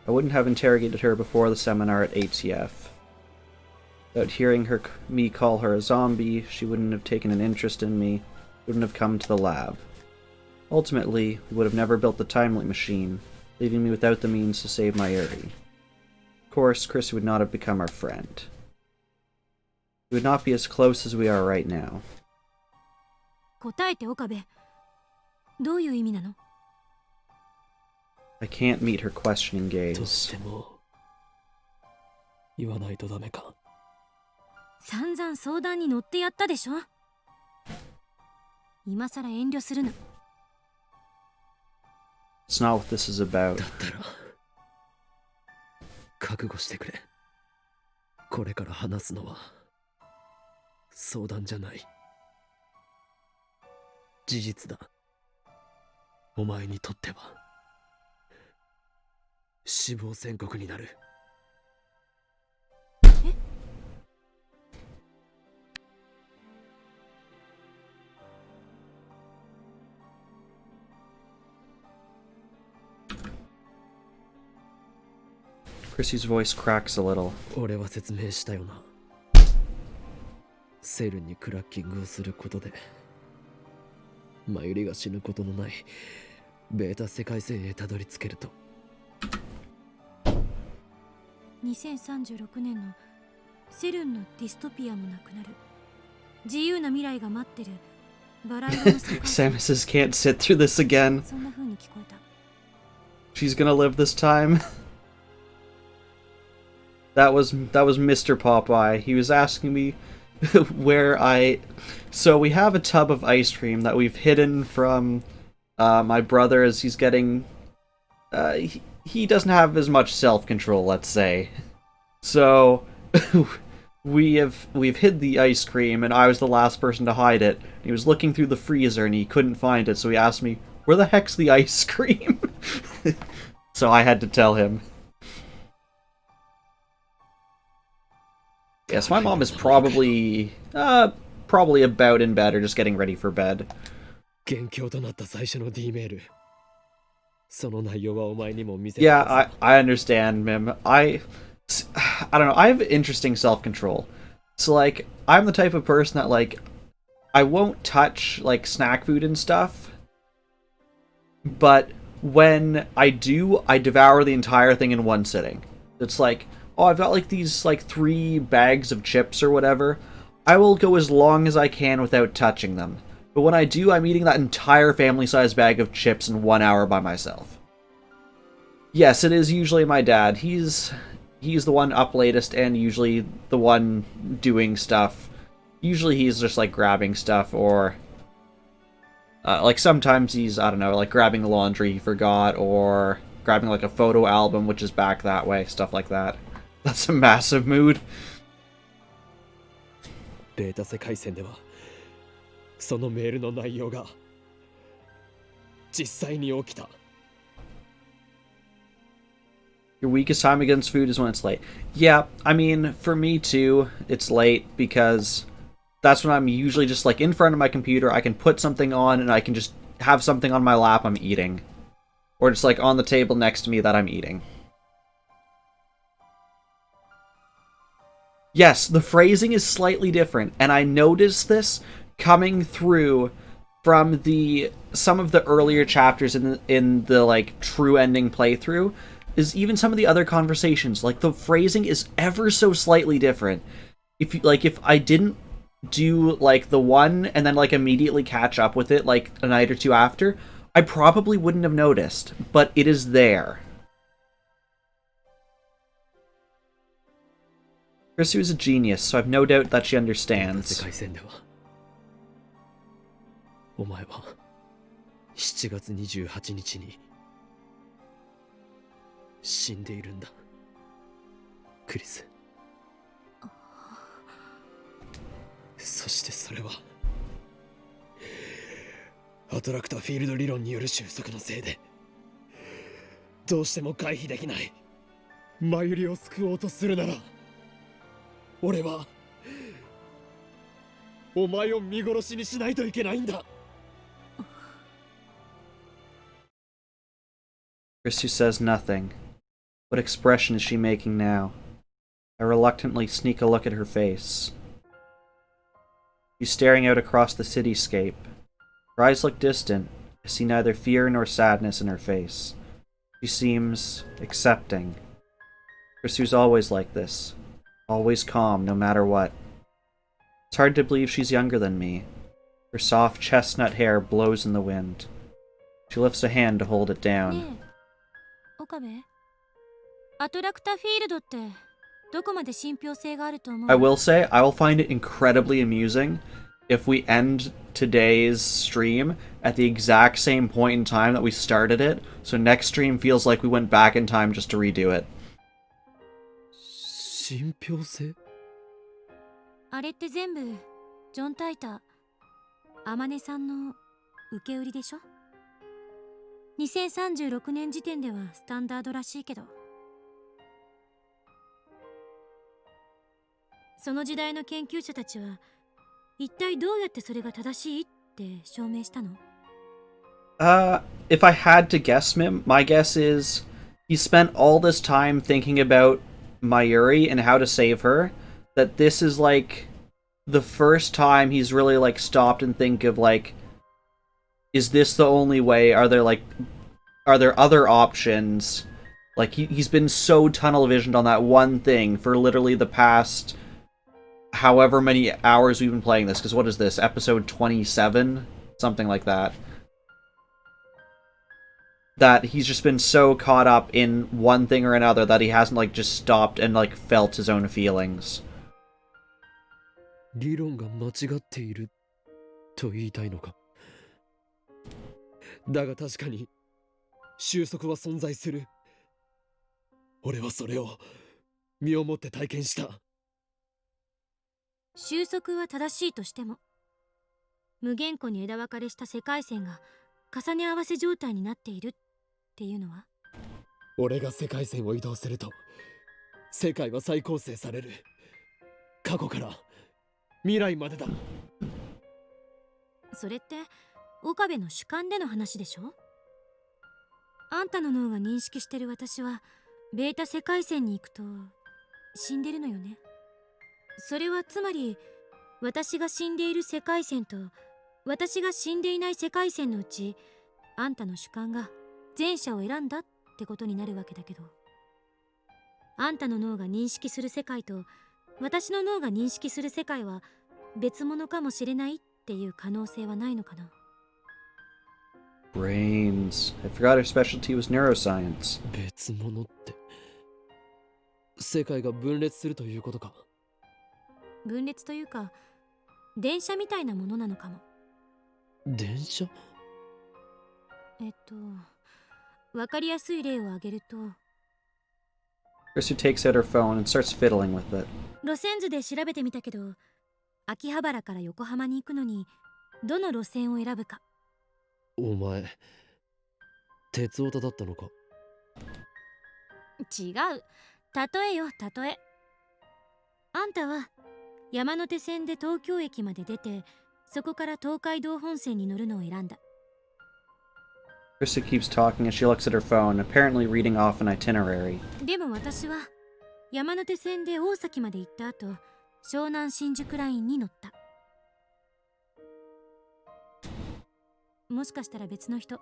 I wouldn't have interrogated her before the seminar at ATF. Without hearing me call her a zombie, she wouldn't have taken an interest in me, wouldn't have come to the lab. Ultimately, we would have never built the time machine, leaving me without the means to save my Eri. Of course, Chrissy would not have become our friend. We would not be as close as we are right now. 答えて岡部。どういう意味なの？ I can't meet her questioning どう gaze. しても言わないとダメか。散々相談に乗ってやったでしょ。今さら遠慮するな。It's not what this is about. だったら覚悟してくれ。これから話すのは相談じゃない、事実だ。お前にとっては死亡宣告になる。え？ Chrissy's voice cracks a little. 俺は説明したよな。セルにクラッキングをすることでマユリが死ぬことのないベータ世界線へたどり着けると。2036年のセルンのディストピアもなくなる。自由な未来が待ってる。バラ色の世界。 Samus's can't sit through this again. そんな風に聞こえた。 She's gonna live this time. That was Mr. Popeye. He was asking me where I... So we have a tub of ice cream that we've hidden from my brother as he's getting... He doesn't have as much self-control, let's say. So we've hid the ice cream, and I was the last person to hide it. He was looking through the freezer and he couldn't find it, so he asked me, "Where the heck's the ice cream?" So I had to tell him. Yes, my mom is probably about in bed or just getting ready for bed. 元凶となった最初の D メール。その内容はお前にも見せた Yeah, はずだ。 I understand, Mim. I don't know. I have interesting self-control. So like, I'm the type of person that like, I won't touch like snack food and stuff. But when I do, I devour the entire thing in one sitting. It's like, oh, I've got like these like 3 bags of chips or whatever. I will go as long as I can without touching them. But when I do, I'm eating that entire family-sized bag of chips in 1 hour by myself. Yes, it is usually my dad. He's the one up latest and usually the one doing stuff. Usually he's just like grabbing stuff or like sometimes he's, I don't know, like grabbing the laundry he forgot or grabbing like a photo album which is back that way, stuff like that. That's a massive mood. データ世界線ではそのメールの内容が実際に起きた。 Your weakest time against food is when it's late. Yeah, I mean, for me too, it's late because that's when I'm usually just like in front of my computer, I can put something on and I can just have something on my lap I'm eating. Or just like on the table next to me that I'm eating. Yes, the phrasing is slightly different, and I noticed this coming through from some of the earlier chapters in the like true ending playthrough, is even some of the other conversations. Like the phrasing is ever so slightly different. If I didn't do like the one and then like immediately catch up with it like a night or two after, I probably wouldn't have noticed, but it is there. Chrissy is a genius, so I've no doubt that she 世 understands. 界線ではお前は7月28日に死んでいるんだクリス。そしてそれはアトラクターフィールド理論による収束のせいでどうしても回避できない。マユリを救おうとするなら俺はお前を見殺しにしないといけないんだ。 Chrissy says nothing. What expression is she making now? I reluctantly sneak a look at her face. She's staring out across the cityscape. Her eyes look distant. I see neither fear nor sadness in her face. She seems accepting. Chrissy's always like this. Always calm, no matter what. It's hard to believe she's younger than me. Her soft chestnut hair blows in the wind. She lifts a hand to hold it down. ねえ岡部、アトラクターフィールドってどこまで信憑性があると思う？ I will say, I will find it incredibly amusing if we end today's stream at the exact same point in time that we started it, so next stream feels like we went back in time just to redo it. 信憑性？あれって全部ジョン・タイター、天音さんの受け売りでしょ？ 2036年時点ではスタンダードらしいけど、その時代の研究者たちは一体どうやってそれが正しいって証明したの？ If I had to guess, Mim, my guess is he spent all this time thinking about Mayuri and how to save her, that this is like the first time he's really like stopped and think of like, is this the only way? Are there other options? Like he's been so tunnel visioned on that one thing for literally the past however many hours we've been playing this, because what is this, episode 27? Something like that. That he's just been so caught up in one thing or another that he hasn't like just stopped and like felt his own feelings. 理論が間違っていると言いたいのか。だが確かに収束は存在する。俺はそれを身をもって体験した。収束は正しいとしても、無限個に枝分かれした世界線が重ね合わせ状態になっているっっていうのは？俺が世界線を移動すると世界は再構成される。過去から未来までだ。それって岡部の主観での話でしょ？あんたの脳が認識してる私はベータ世界線に行くと死んでるのよね。それはつまり私が死んでいる世界線と私が死んでいない世界線のうちあんたの主観が前者を選んだってことになるわけだけど、あんたの脳が認識する世界と私の脳が認識する世界は別物かもしれないっていう可能性はないのかな。 Brains. I forgot her specialty was neuroscience. 別物って世界が分裂するということか。分裂というか電車みたいなものなのかも。電車？わかりやすい例を挙げると、Chrissy takes out her phone and starts fiddling with it. 路線図で調べてみたけど、秋葉原から横浜に行くのにどの路線を選ぶか。お前鉄オタだったのか？違う、例えよ例え。あんたは山手線で東京駅まで出て、そこから東海道本線に乗るのを選んだ。 Krista keeps talking as she looks at her phone, apparently reading off an itinerary. でも私は山手線で大崎まで行った後、湘南新宿ラインに乗った。もしかしたら別の人、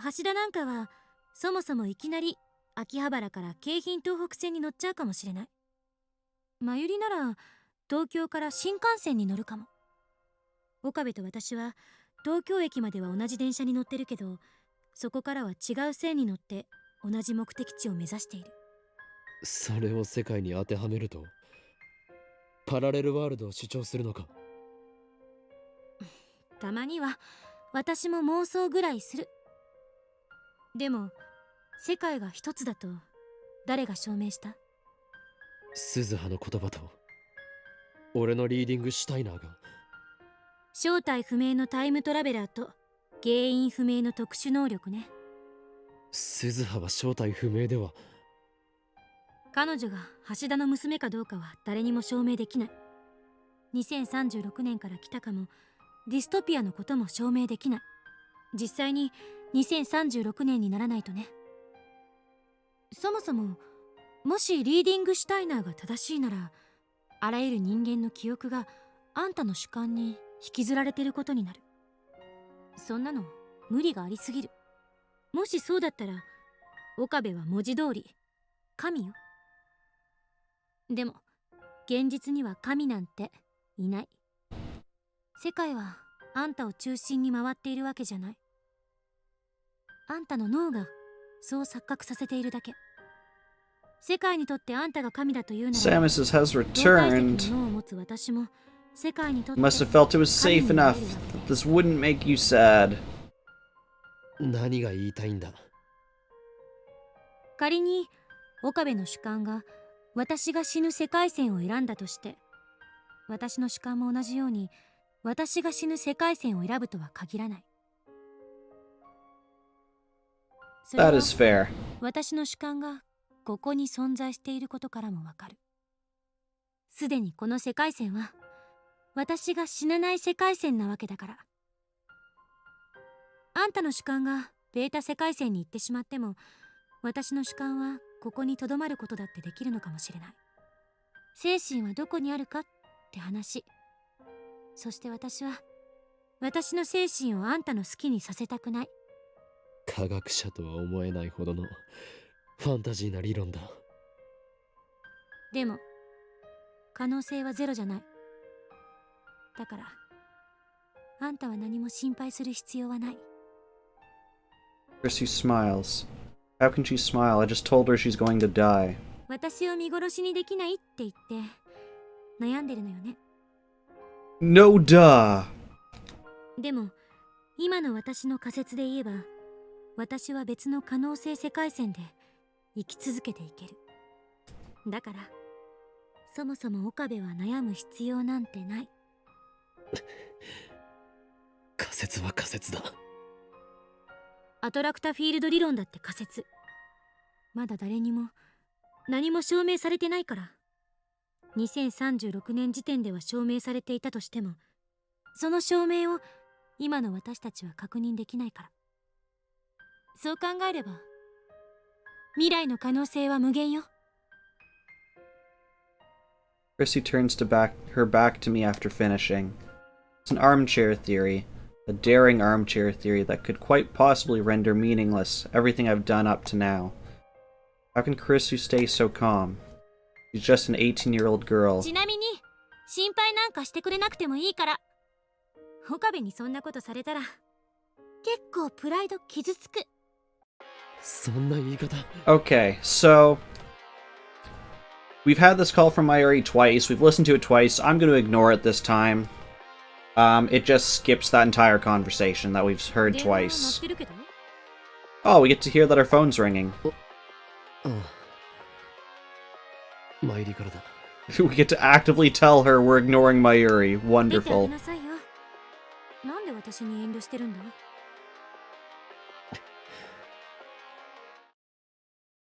橋田なんかはそもそもいきなり秋葉原から京浜東北線に乗っちゃうかもしれない。真由里なら東京から新幹線に乗るかも。岡部と私は東京駅までは同じ電車に乗ってるけど、そこからは違う線に乗って同じ目的地を目指している。それを世界に当てはめるとパラレルワールドを主張するのか？たまには私も妄想ぐらいする。でも世界が一つだと誰が証明した？鈴葉の言葉と俺のリーディングシュタイナーが。正体不明のタイムトラベラーと原因不明の特殊能力ね。鈴葉は正体不明では。彼女が橋田の娘かどうかは誰にも証明できない。2036年から来たかも、ディストピアのことも証明できない。実際に2036年にならないとね。そもそももしリーディングシュタイナーが正しいなら、あらゆる人間の記憶があんたの主観に引きずられてることになる。そんなの無理がありすぎる。もしそうだったら岡部は文字通り神よ。でも現実には神なんていない。世界はあんたを中心に回っているわけじゃない。あんたの脳がそう錯覚させているだけ。世界にとってあんたが神だというなら、 Samus has 動体 returned. 積の脳を持つ私も世界にとって You must have felt it was safe enough that this wouldn't make you sad. 何が言いたいんだ？仮に岡部の主観が私が死ぬ世界線を選んだとして、私の主観も同じように私が死ぬ世界線を選ぶとは限らない。それ That は is fair. 私の主観がここに存在していることからもわかる。すでにこの世界線は私が死なない世界線なわけだから。あんたの主観がベータ世界線に行ってしまっても、私の主観はここに留まることだってできるのかもしれない。精神はどこにあるかって話。そして私は私の精神をあんたの好きにさせたくない。科学者とは思えないほどのファンタジーな理論だ。でも可能性はゼロじゃない。だからあんたは何も心配する必要はない。 Chrissy smiles. How can she smile? I just told her she's going to die. 私を見殺しにできないって言って悩んでるのよね。 No duh. でも今の私の仮説で言えば、私は別の可能性世界線で生き続けていける。だからそもそも岡部は悩む必要なんてない。仮説は仮説だ。アトラクタフィールド理論だって仮説。まだ誰にも何も証明されてないから。2036年時点では証明されていたとしても、その証明を今の私たちは確認できないから。そう考えれば未来の可能性は無限よ。Chrissy turns her back to me after finishing. It's an armchair theory, a daring armchair theory that could quite possibly render meaningless everything I've done up to now. How can Chrissy stay so calm? She's just an 18-year-old girl. ちなみに心配なんかしてくれなくてもいいから。岡部にそんなことされたら結構プライド傷つく。そんな言い方。 Okay, so we've had this call from Mayuri twice. We've listened to it twice. I'm going to ignore it this time. It just skips that entire conversation that we've heard 電話鳴っ twice. てるけど。 Oh, we get to hear that our phone's ringing. ああ、参りからだ。 We get to actively tell her we're ignoring Mayuri. 出てあげ Wonderful. なさいよ。なんで私に遠慮してるんだ。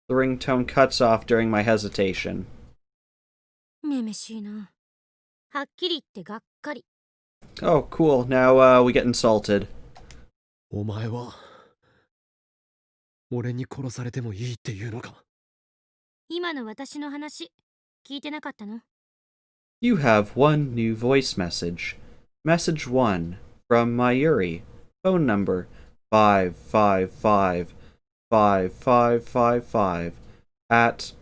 The ringtone cuts off during my hesitation. めめしいな。はっきり言ってがっかり。 Oh, cool. Now, we get insulted. お前は俺に殺されてもいいっていうのか。今の私の話聞いてなかったの？ You have one new voice message. Message 1 from Mayuri. Phone number 5555555 at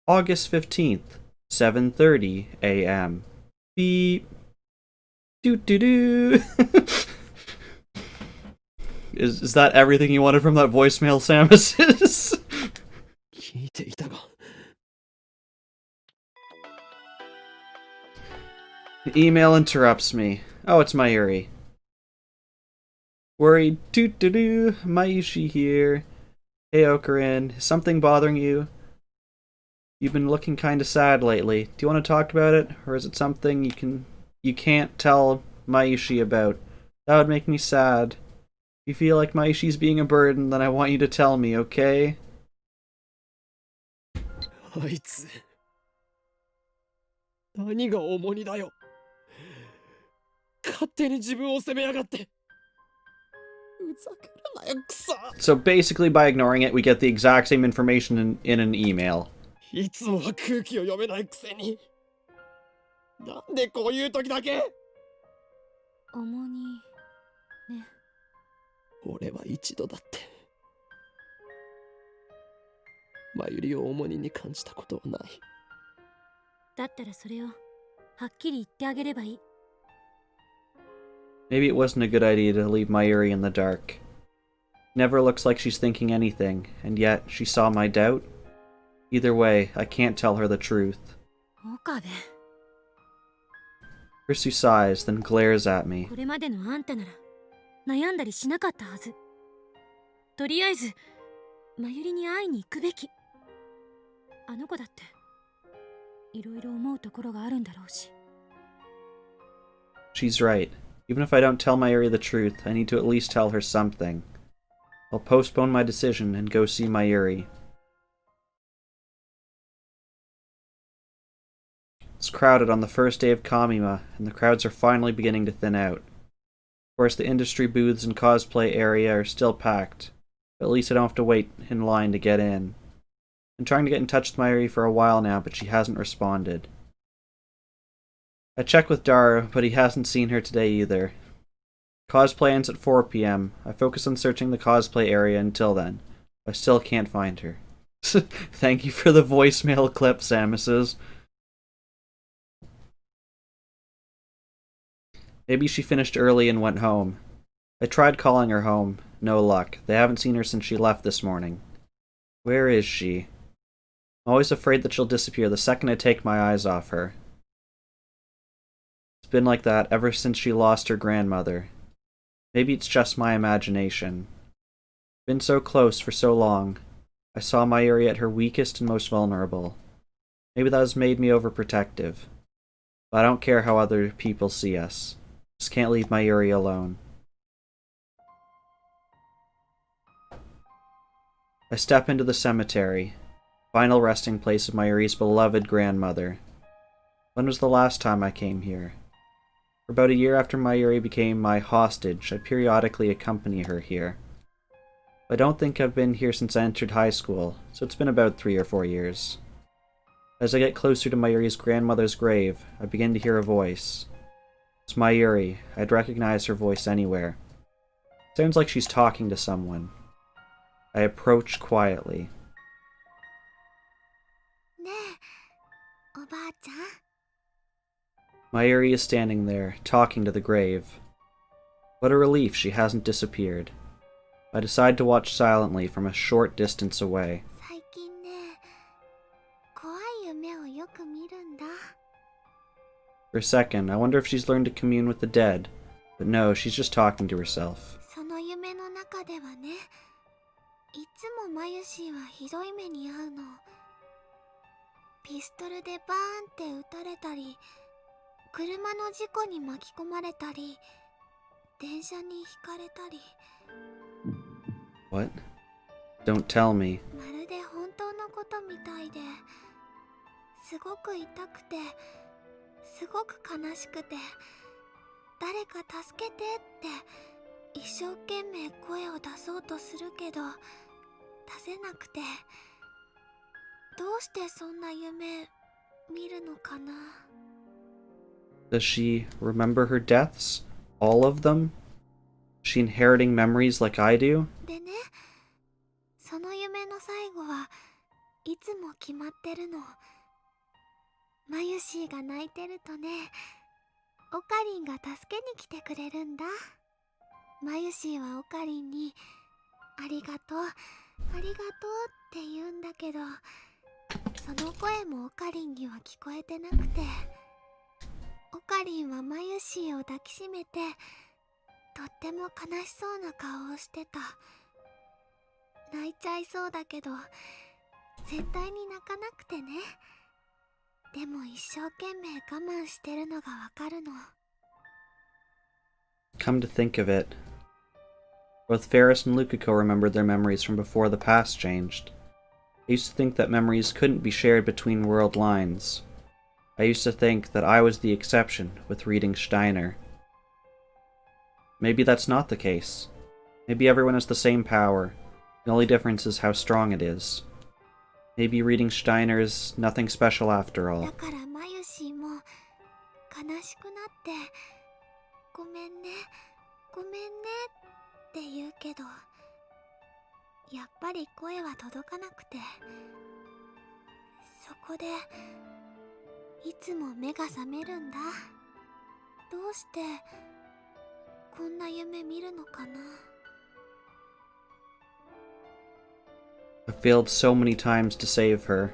August 15th, 7:30 a.m. Beep. Doo-doo-doo. Is that everything you wanted from that voicemail, Samus? 聞いていたが。 The email interrupts me. Oh, it's Mayuri. Worried, doo-doo-doo, Mayushi here. Hey, Okarin, is something bothering you? You've been looking kinda sad lately. Do you want to talk about it? Or is it something you can't tell Mayushi about? That would make me sad. If you feel like Mayushi's being a burden, then I want you to tell me, okay? あいつ何が重荷だよ。勝手に自分を責めやがって。ふざけるなよ、くそ。 So basically, by ignoring it, we get the exact same information in an email. いつもは空気を読めないくせに。なんでこういう時だけ。重荷ね。俺は一度だってマユリを重荷に感じたことはない。だったらそれをはっきり言ってあげればいい。 Maybe it wasn't a good idea to leave Mayuri in the dark. Never looks like she's thinking anything, and yet she saw my doubt? Either way, I can't tell her the truth. 岡部、 Krisu sighs, then glares at me. これまでのあんたなら悩んだりしなかったはず。とりあえずマユリに会いに行くべき。あの子だっていろいろ思うところがあるんだろうし。 She's right. Even if I don't tell Mayuri the truth, I need to at least tell her something. I'll postpone my decision and go see Mayuri. It's crowded on the first day of Kamima, and the crowds are finally beginning to thin out. Of course, the industry booths and cosplay area are still packed, but at least I don't have to wait in line to get in. I'm trying to get in touch with Mayuri for a while now, but she hasn't responded. I check with Dara, but he hasn't seen her today either. Cosplay ends at 4 p.m. I focus on searching the cosplay area until then. I still can't find her. Thank you for the voicemail clip, Samuses. Maybe she finished early and went home. I tried calling her home. No luck. They haven't seen her since she left this morning. Where is she? I'm always afraid that she'll disappear the second I take my eyes off her. It's been like that ever since she lost her grandmother. Maybe it's just my imagination. Been so close for so long. I saw Mayuri at her weakest and most vulnerable. Maybe that has made me overprotective. But I don't care how other people see us. Just can't leave Mayuri alone. I step into the cemetery, final resting place of Mayuri's beloved grandmother. When was the last time I came here? For about a year after Mayuri became my hostage, I periodically accompany her here. I don't think I've been here since I entered high school, so it's been about 3 or 4 years. As I get closer to Mayuri's grandmother's grave, I begin to hear a voice. It's Mayuri. I'd recognize her voice anywhere. Sounds like she's talking to someone. I approach quietly. ねえ、おばあちゃん。 Mayuri is standing there, talking to the grave. What a relief she hasn't disappeared. I decide to watch silently from a short distance away. 最近ね、怖い夢をよく見るんだ。 For a second, I wonder if she's learned to commune with the dead. But no, she's just talking to herself. その夢の中ではね、いつもマユシーはひどい目に遭うの。ピストルでバーンって撃たれたり、車の事故に巻き込まれたり、電車にひかれたり。 What? Don't tell me. まるで本当のことみたいで、すごく痛くて、すごく悲しくて、誰か助けてって一生懸命声を出そうとするけど出せなくて、どうしてそんな夢見るのかな。 Does she remember her deaths? All of them? Is she inheriting memories like I do? でね、その夢の最後はいつも決まってるの。マユシーが泣いてるとね、オカリンが助けに来てくれるんだ。マユシーはオカリンにありがとう、ありがとうって言うんだけど、その声もオカリンには聞こえてなくて、オカリンはマユシーを抱きしめてとっても悲しそうな顔をしてた。泣いちゃいそうだけど絶対に泣かなくてね。でも一生懸命我慢してるのがわかるの。 Come to think of it, both Ferris and Lukiko remembered their memories from before the past changed. I used to think that memories couldn't be shared between world lines. I used to think that I was the exception with reading Steiner. Maybe that's not the case. Maybe everyone has the same power. The only difference is how strong it is. Maybe reading Steiner is nothing special after だ all. からマユシーも悲しくなってごめんね、ごめんねって言うけど、やっぱり声は届かなくて、そこでいつも目が覚めるんだ。どうしてこんな夢見るのかな。 I've failed so many times to save her.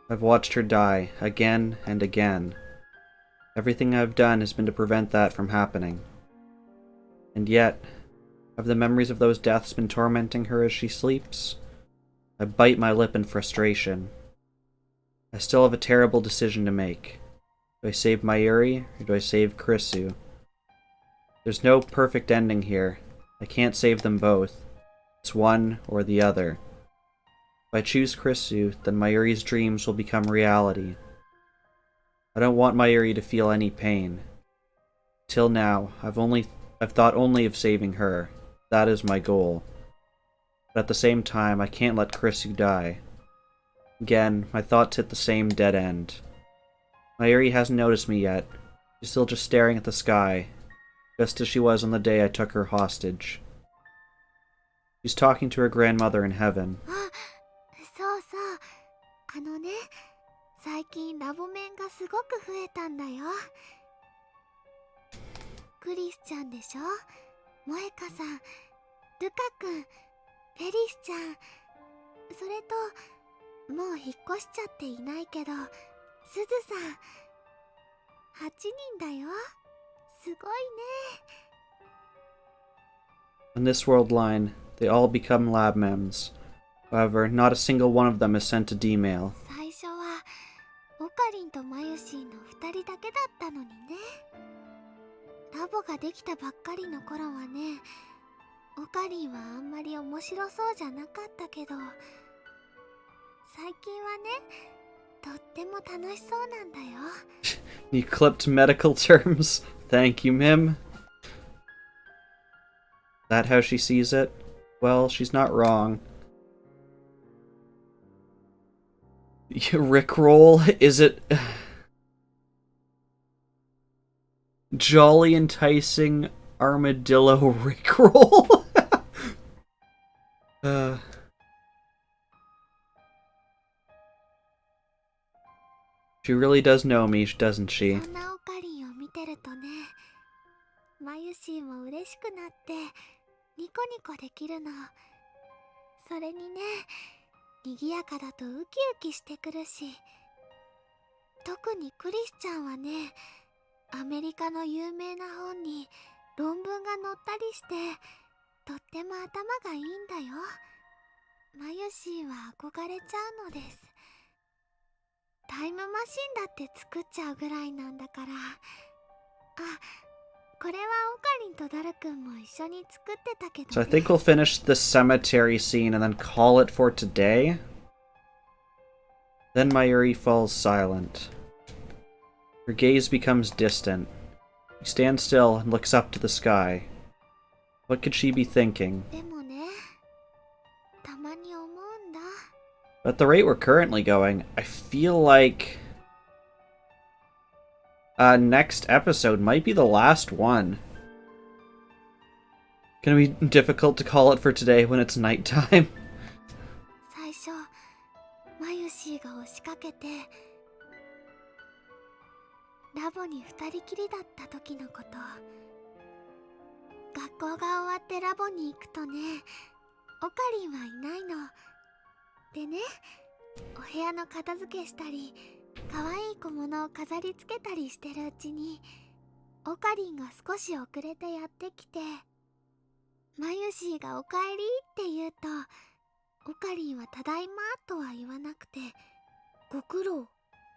I've watched her die again and again. Everything I've done has been to prevent that from happening. And yet, have the memories of those deaths been tormenting her as she sleeps? I bite my lip in frustration. I still have a terrible decision to make. Do I save Mayuri, or do I save Krisu? There's no perfect ending here. I can't save them both. It's one or the other. If I choose Krisu, then Mayuri's dreams will become reality. I don't want Mayuri to feel any pain. Till now, I've thought only of saving her. That is my goal. But at the same time, I can't let Krisu die. Again, my thoughts hit the same dead end. Mayuri hasn't noticed me yet. She's still just staring at the sky, just as she was on the day I took her hostage. She's talking to her grandmother in heaven. あ、そうそう。最近ラボ面がすごく増えたんだよ。クリスちゃんでしょ、萌香さん、ルカくん、フェリスちゃん、それともう引っ越しちゃっていないけどすずさん。8人だよ。すごいね。 On this world line, they all become lab mems. However, not a single one of them is sent to D-mail. 最初はオカリンとマユシーの2人だけだったのにね。ラボができたばっかりの頃はね、オカリンはあんまり面白そうじゃなかったけど、最近はね、とっても楽しそうなんだよ。You clipped medical terms. Thank you, Mim. That how she sees it? Well, she's not wrong. Rickroll? Is it... Jolly enticing armadillo Rickroll? She really does know me, doesn't she? そんなオカリンを見てるとね、マユシーも嬉しくなってニコニコできるの。それにね、賑やかだとウキウキしてくるし、特にクリスちゃんはね、アメリカの有名な本に論文が載ったりして、とっても頭がいいんだよ。マユシーは憧れちゃうのです。タイムマシンだって作っちゃうぐらいなんだから。あ、これはオカリンとダルくんも一緒に作ってたけど So I ね。 think we'll finish the cemetery scene and then call it for today. Then Mayuri falls silent. Her gaze becomes distant. She stands still and looks up to the sky. What could she be thinking? でもね、たまに思うんだ。 At the rate we're currently going, I feel like next episode might be the last one. Gonna be difficult to call it for today when it's nighttime. 最初マユシーが押しかけてラボに二人きりだった時のこと。学校が終わってラボに行くとね、オカリンはいないのでね、お部屋の片付けしたり可愛い小物を飾り付けたりしてるうちに、オカリンが少し遅れてやってきて、マユシーがおかえりって言うと、オカリンはただいまとは言わなくて、ご苦労っ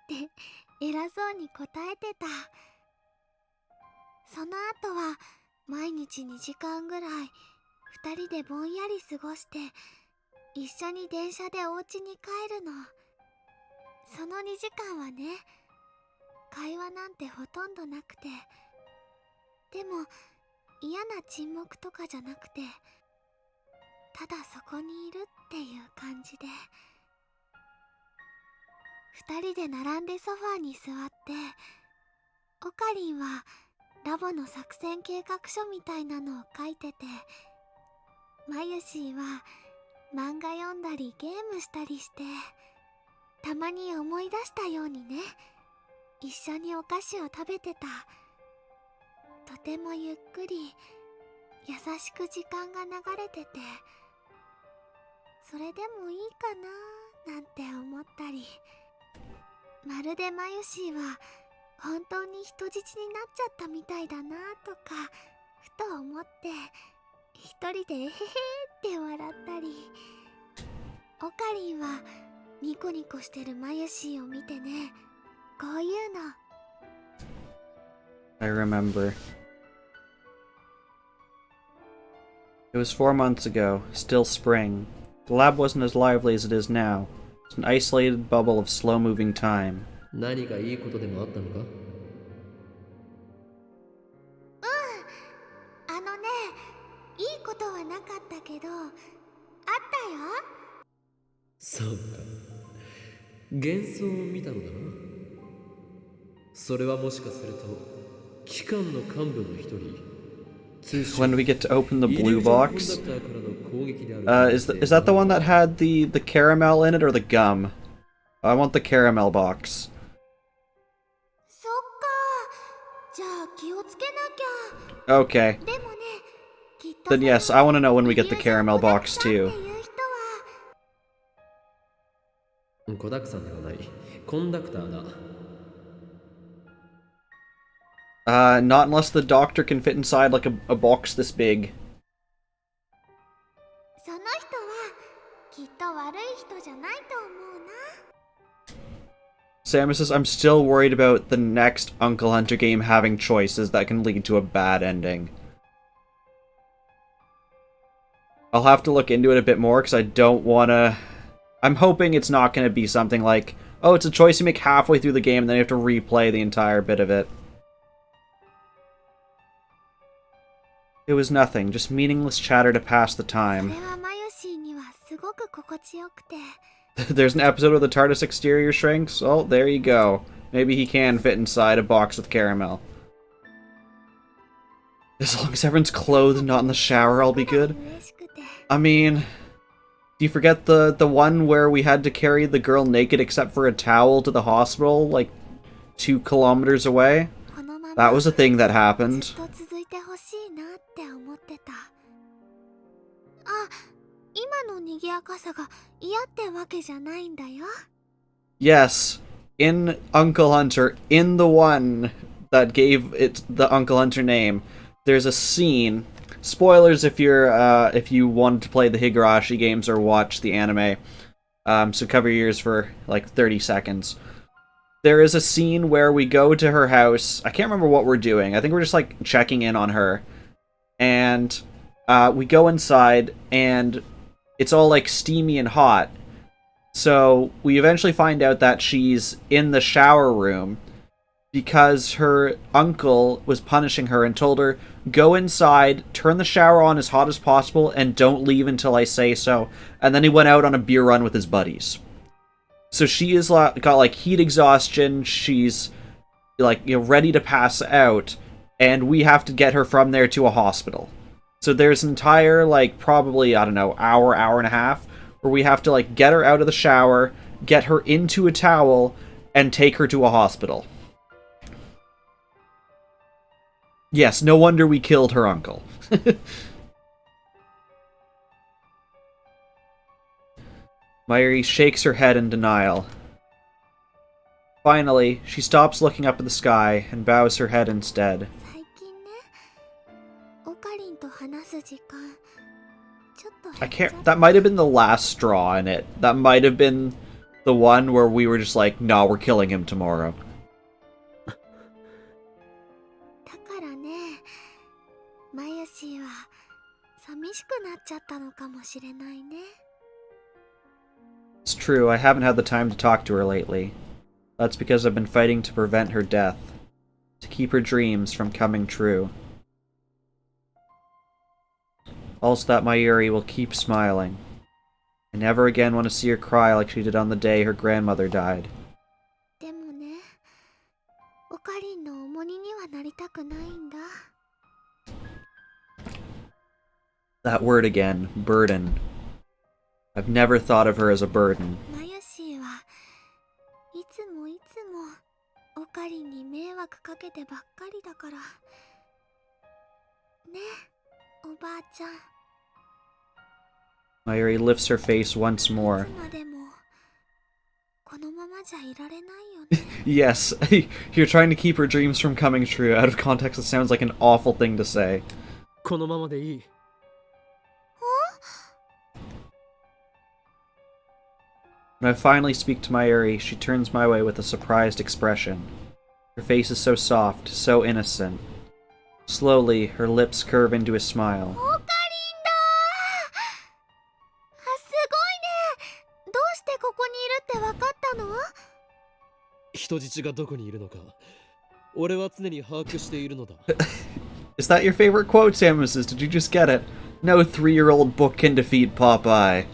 て偉そうに答えてた。その後は毎日2時間ぐらい二人でぼんやり過ごして、一緒に電車でお家に帰るの。その2時間はね、会話なんてほとんどなくて、でも嫌な沈黙とかじゃなくて、ただそこにいるっていう感じで、二人で並んでソファーに座って、オカリンはラボの作戦計画書みたいなのを書いてて、マユシーは漫画読んだりゲームしたりして、たまに思い出したようにね、一緒にお菓子を食べてた。とてもゆっくり優しく時間が流れてて、それでもいいかななんて思ったり、まるでマユシーは本当に人質になっちゃったみたいだなとかふと思って、一人でえへへって笑ったり、オカリンはニコニコしてるマユシーを見てね、こういうの。 I remember. It was 4 months ago, still spring. The lab wasn't as lively as it is now. It's an isolated bubble of slow-moving time. 何かいいことでもあったのか？あのね、いいことはなかったけど、あったよ。そうか、幻想を見たのだな。それはもしかすると機関の幹部の一人、When we get to open the blue box, イリュージョンコンダクターからの攻撃である。is that the one that had the caramel in it or the gum? I want the caramel box. そっか、じゃあ気をつけなきゃ。 Okay. でもね、きっと Then yes, I want to know when we get the caramel box イリュー too. ジョンコダクターっていう人はコダクさんではない、コンダクターだ。Not unless the doctor can fit inside like a box this big. その人はきっと悪い人じゃないと思うな。 Samus says, I'm still worried about the next Uncle Hunter game having choices that can lead to a bad ending. I'll have to look into it a bit more because I don't want to... I'm hoping it's not going to be something like, oh, it's a choice you make halfway through the game and then you have to replay the entire bit of it. It was nothing, just meaningless chatter to pass the time. There's an episode where the TARDIS exterior shrinks? Oh, there you go. Maybe he can fit inside a box with caramel. As long as everyone's clothed and not in the shower, I'll be good. I mean... Do you forget the one where we had to carry the girl naked except for a towel to the hospital, like 2 kilometers away? That was a thing that happened. Yes, in Uncle Hunter, in the one that gave it the Uncle Hunter name, there's a scene. Spoilers if you want to play the Higurashi games or watch the anime. So cover your ears for like 30 seconds. There is a scene where we go to her house. I can't remember what we're doing. I think we're just like checking in on her. And we go inside and it's all like steamy and hot. So we eventually find out that she's in the shower room because her uncle was punishing her and told her, go inside, turn the shower on as hot as possible, and don't leave until I say so. And then he went out on a beer run with his buddies. So she is got like heat exhaustion, she's like, you know, ready to pass out, and we have to get her from there to a hospital. So there's an entire, like, probably, I don't know, hour and a half, where we have to, like, get her out of the shower, get her into a towel, and take her to a hospital. Yes, no wonder we killed her uncle. Mayuri shakes her head in denial. Finally, she stops looking up at the sky and bows her head instead. I can't... That might have been the last straw in it. That might have been the one where we were just like, nah, we're killing him tomorrow. It's true, I haven't had the time to talk to her lately. That's because I've been fighting to prevent her death. To keep her dreams from coming true. Also that Mayuri will keep smiling. I never again want to see her cry like she did on the day her grandmother died. That word again, burden. I've never thought of her as a burden. Mayuri lifts her face once more. Yes, you're trying to keep her dreams from coming true. Out of context, it sounds like an awful thing to say. When I finally speak to Mayuri, she turns my way with a surprised expression. Her face is so soft, so innocent. Slowly, her lips curve into a smile. Is that your favorite quote, Samus? Did you just get it? No 3-year-old book can defeat Popeye.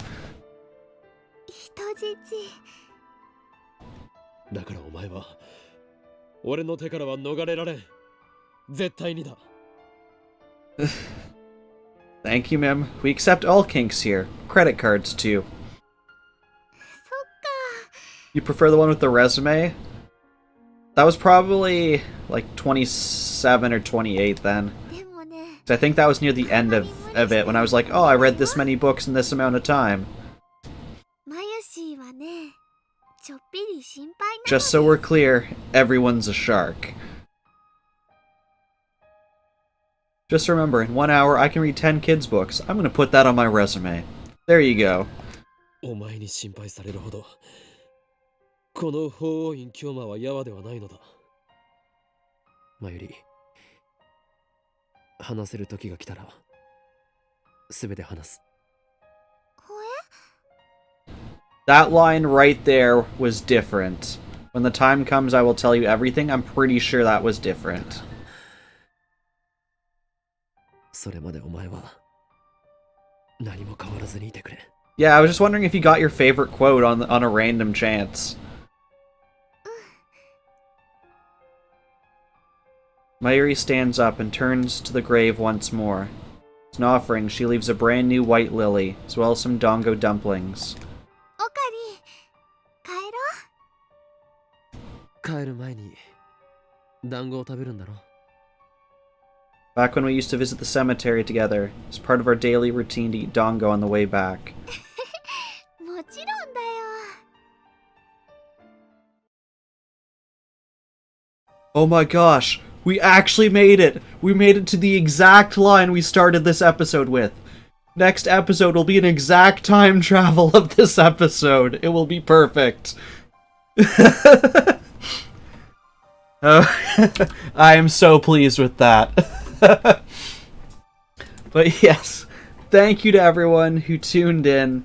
Thank you, Mim. We accept all kinks here. Credit cards, too. You prefer the one with the resume? That was probably like 27 or 28 then. I think that was near the end of it, when I was like, oh, I read this many books in this amount of time. Just so we're clear, everyone's a shark. Just remember, in 1 hour I can read 10 kids' books. I'm gonna put that on my resume. There you go. That line right there was different. When the time comes, I will tell you everything. I'm pretty sure that was different. それまでお前は何も変わらずにいてくれ。 Yeah, I was just wondering if you got your favorite quote on a random chance. Mayuri stands up and turns to the grave once more. As an offering, she leaves a brand new white lily, as well as some dongo dumplings. オカリ帰ろう。帰る前に団子を食べるんだろ。 Back when we used to visit the cemetery together, as part of our daily routine to eat dongo on the way back. もちろんだよ。 Oh my gosh, we actually made it! We made it to the exact line we started this episode with. Next episode will be an exact time travel of this episode. It will be perfect. I am so pleased with that. But yes, thank you to everyone who tuned in.